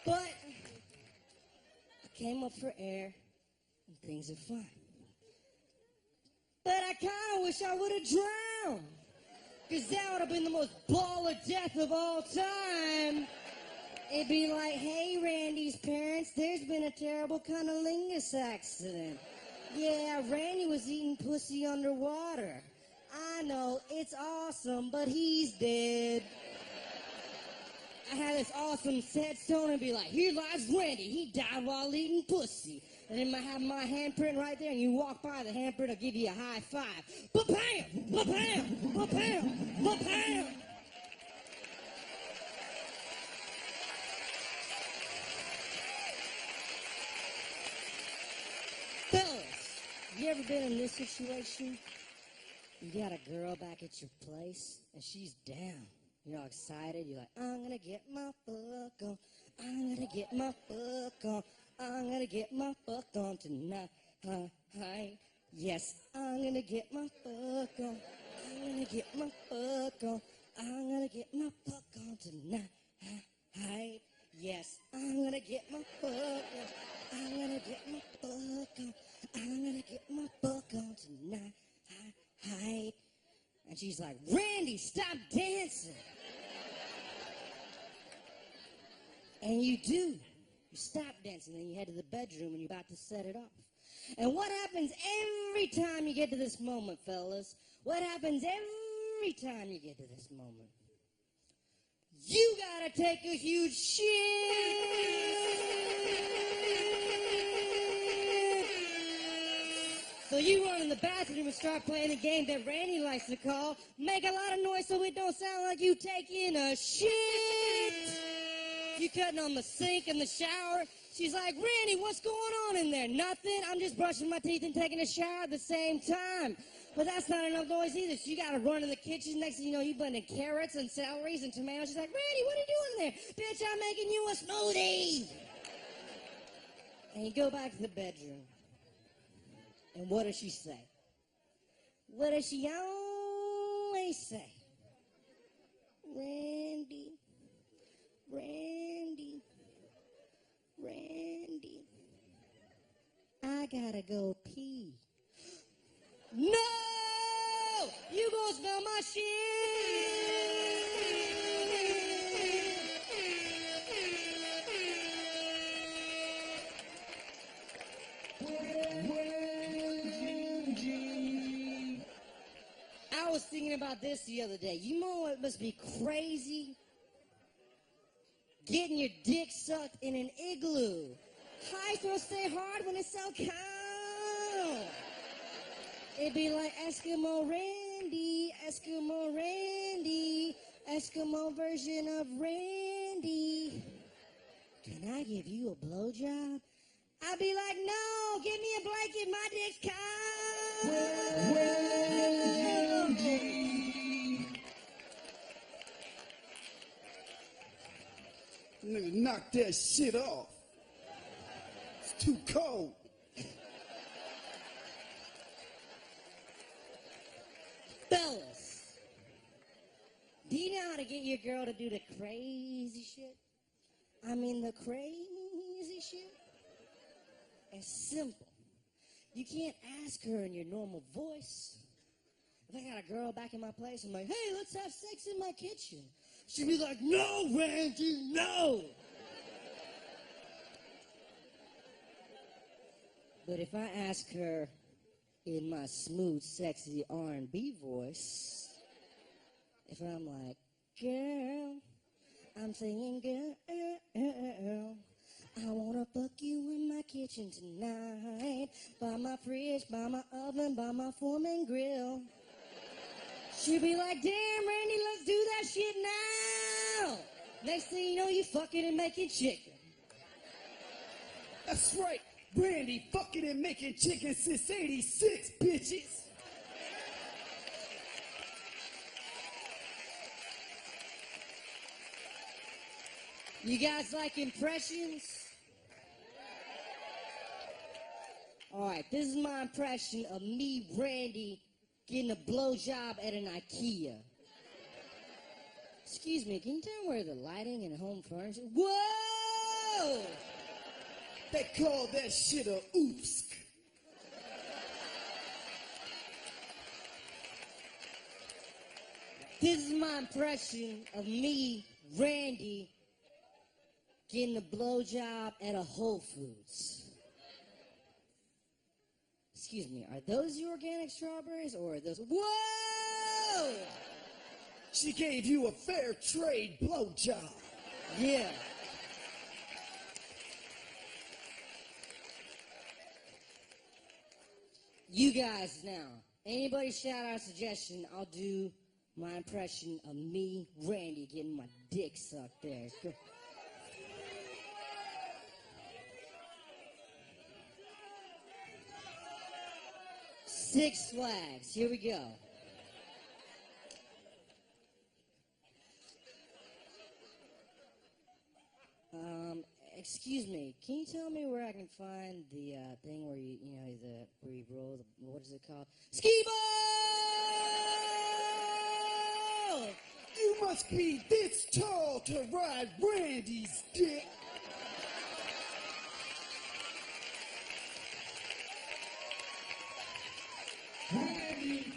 But I came up for air, and things are fine. But I kind of wish I would have drowned, because that would have been the most baller death of all time. It'd be like, hey, Randy's parents, there's been a terrible cunnilingus accident. Yeah, Randy was eating pussy underwater. I know, it's awesome, but he's dead. I had this awesome headstone and be like, here lies Randy. He died while eating pussy. And then I have my handprint right there, and you walk by, the handprint will give you a high five. Ba-bam! Ba-bam! Ba-bam! Ba-bam! Fellas, you ever been in this situation? You got a girl back at your place, and she's down. You're all excited. You're like, I'm gonna get my fuck on. I'm gonna get my fuck on. I'm gonna get my fuck on tonight. Yes, I'm gonna get my fuck on. I'm gonna get my fuck on. I'm gonna get my fuck on tonight. Yes, I'm gonna get my fuck on. I'm gonna get my fuck on. I'm gonna get my fuck on tonight. And she's like, Randy, stop dancing. And you do. You stop dancing, then you head to the bedroom and you're about to set it off. And what happens every time you get to this moment, fellas? What happens every time you get to this moment? You gotta take a huge shit. So you run in the bathroom and start playing a game that Randy likes to call Make a Lot of Noise So It Don't Sound Like You Taking a Shit. You cutting on the sink in the shower. She's like, Randy, what's going on in there? Nothing. I'm just brushing my teeth and taking a shower at the same time. But that's not enough noise either. So you got to run in the kitchen. Next thing you know, you blending carrots and celeries and tomatoes. She's like, Randy, what are you doing there? Bitch, I'm making you a smoothie. And you go back to the bedroom. And what does she say? What does she always say? Randy, Randy, Randy, I gotta go pee. No! You gonna smell my shit! I was thinking about this the other day. You know what must be crazy? Getting your dick sucked in an igloo. How you supposed to stay hard when it's so cold? It'd be like Eskimo Randy, Eskimo Randy, Eskimo version of Randy. Can I give you a blowjob? I'd be like, no, give me a blanket, my dick's cold. Nigga, knock that shit off. It's too cold. Fellas, do you know how to get your girl to do the crazy shit? I mean the crazy shit? It's simple. You can't ask her in your normal voice. if I got a girl back in my place, I'm like, hey, let's have sex in my kitchen. She'd be like, no, Randy, no. But if I ask her in my smooth, sexy R&B voice, if I'm like, girl, I'm saying, girl, I wanna fuck you in my kitchen tonight, by my fridge, by my oven, by my Foreman grill. She'd be like, damn, Randy, let's do that shit now. Next thing you know, you fucking and making chicken. That's right, Randy fucking and making chicken since 86, bitches. You guys like impressions? All right, this is my impression of me, Randy, getting a blowjob at an IKEA. Excuse me, can you tell me where the lighting and home furniture? Whoa! They call that shit a oopsk. This is my impression of me, Randy, getting a blowjob at a Whole Foods. Excuse me, are those your organic strawberries or are those... Whoa! She gave you a fair trade blowjob. Yeah. You guys now, anybody shout out a suggestion, I'll do my impression of me, Randy, getting my dick sucked there. Go. Six Flags, here we go. Excuse me, can you tell me where I can find the thing where where you roll the, what is it called? Ski ball! You must be this tall to ride Randy's dick. Randy.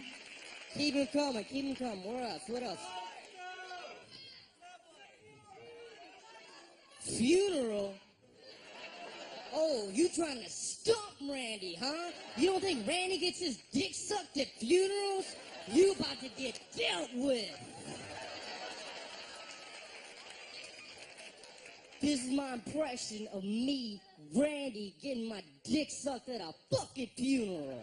Keep him coming. What else? Funeral? Oh, you trying to stump Randy, huh? You don't think Randy gets his dick sucked at funerals? You about to get dealt with. This is my impression of me, Randy, getting my dick sucked at a fucking funeral.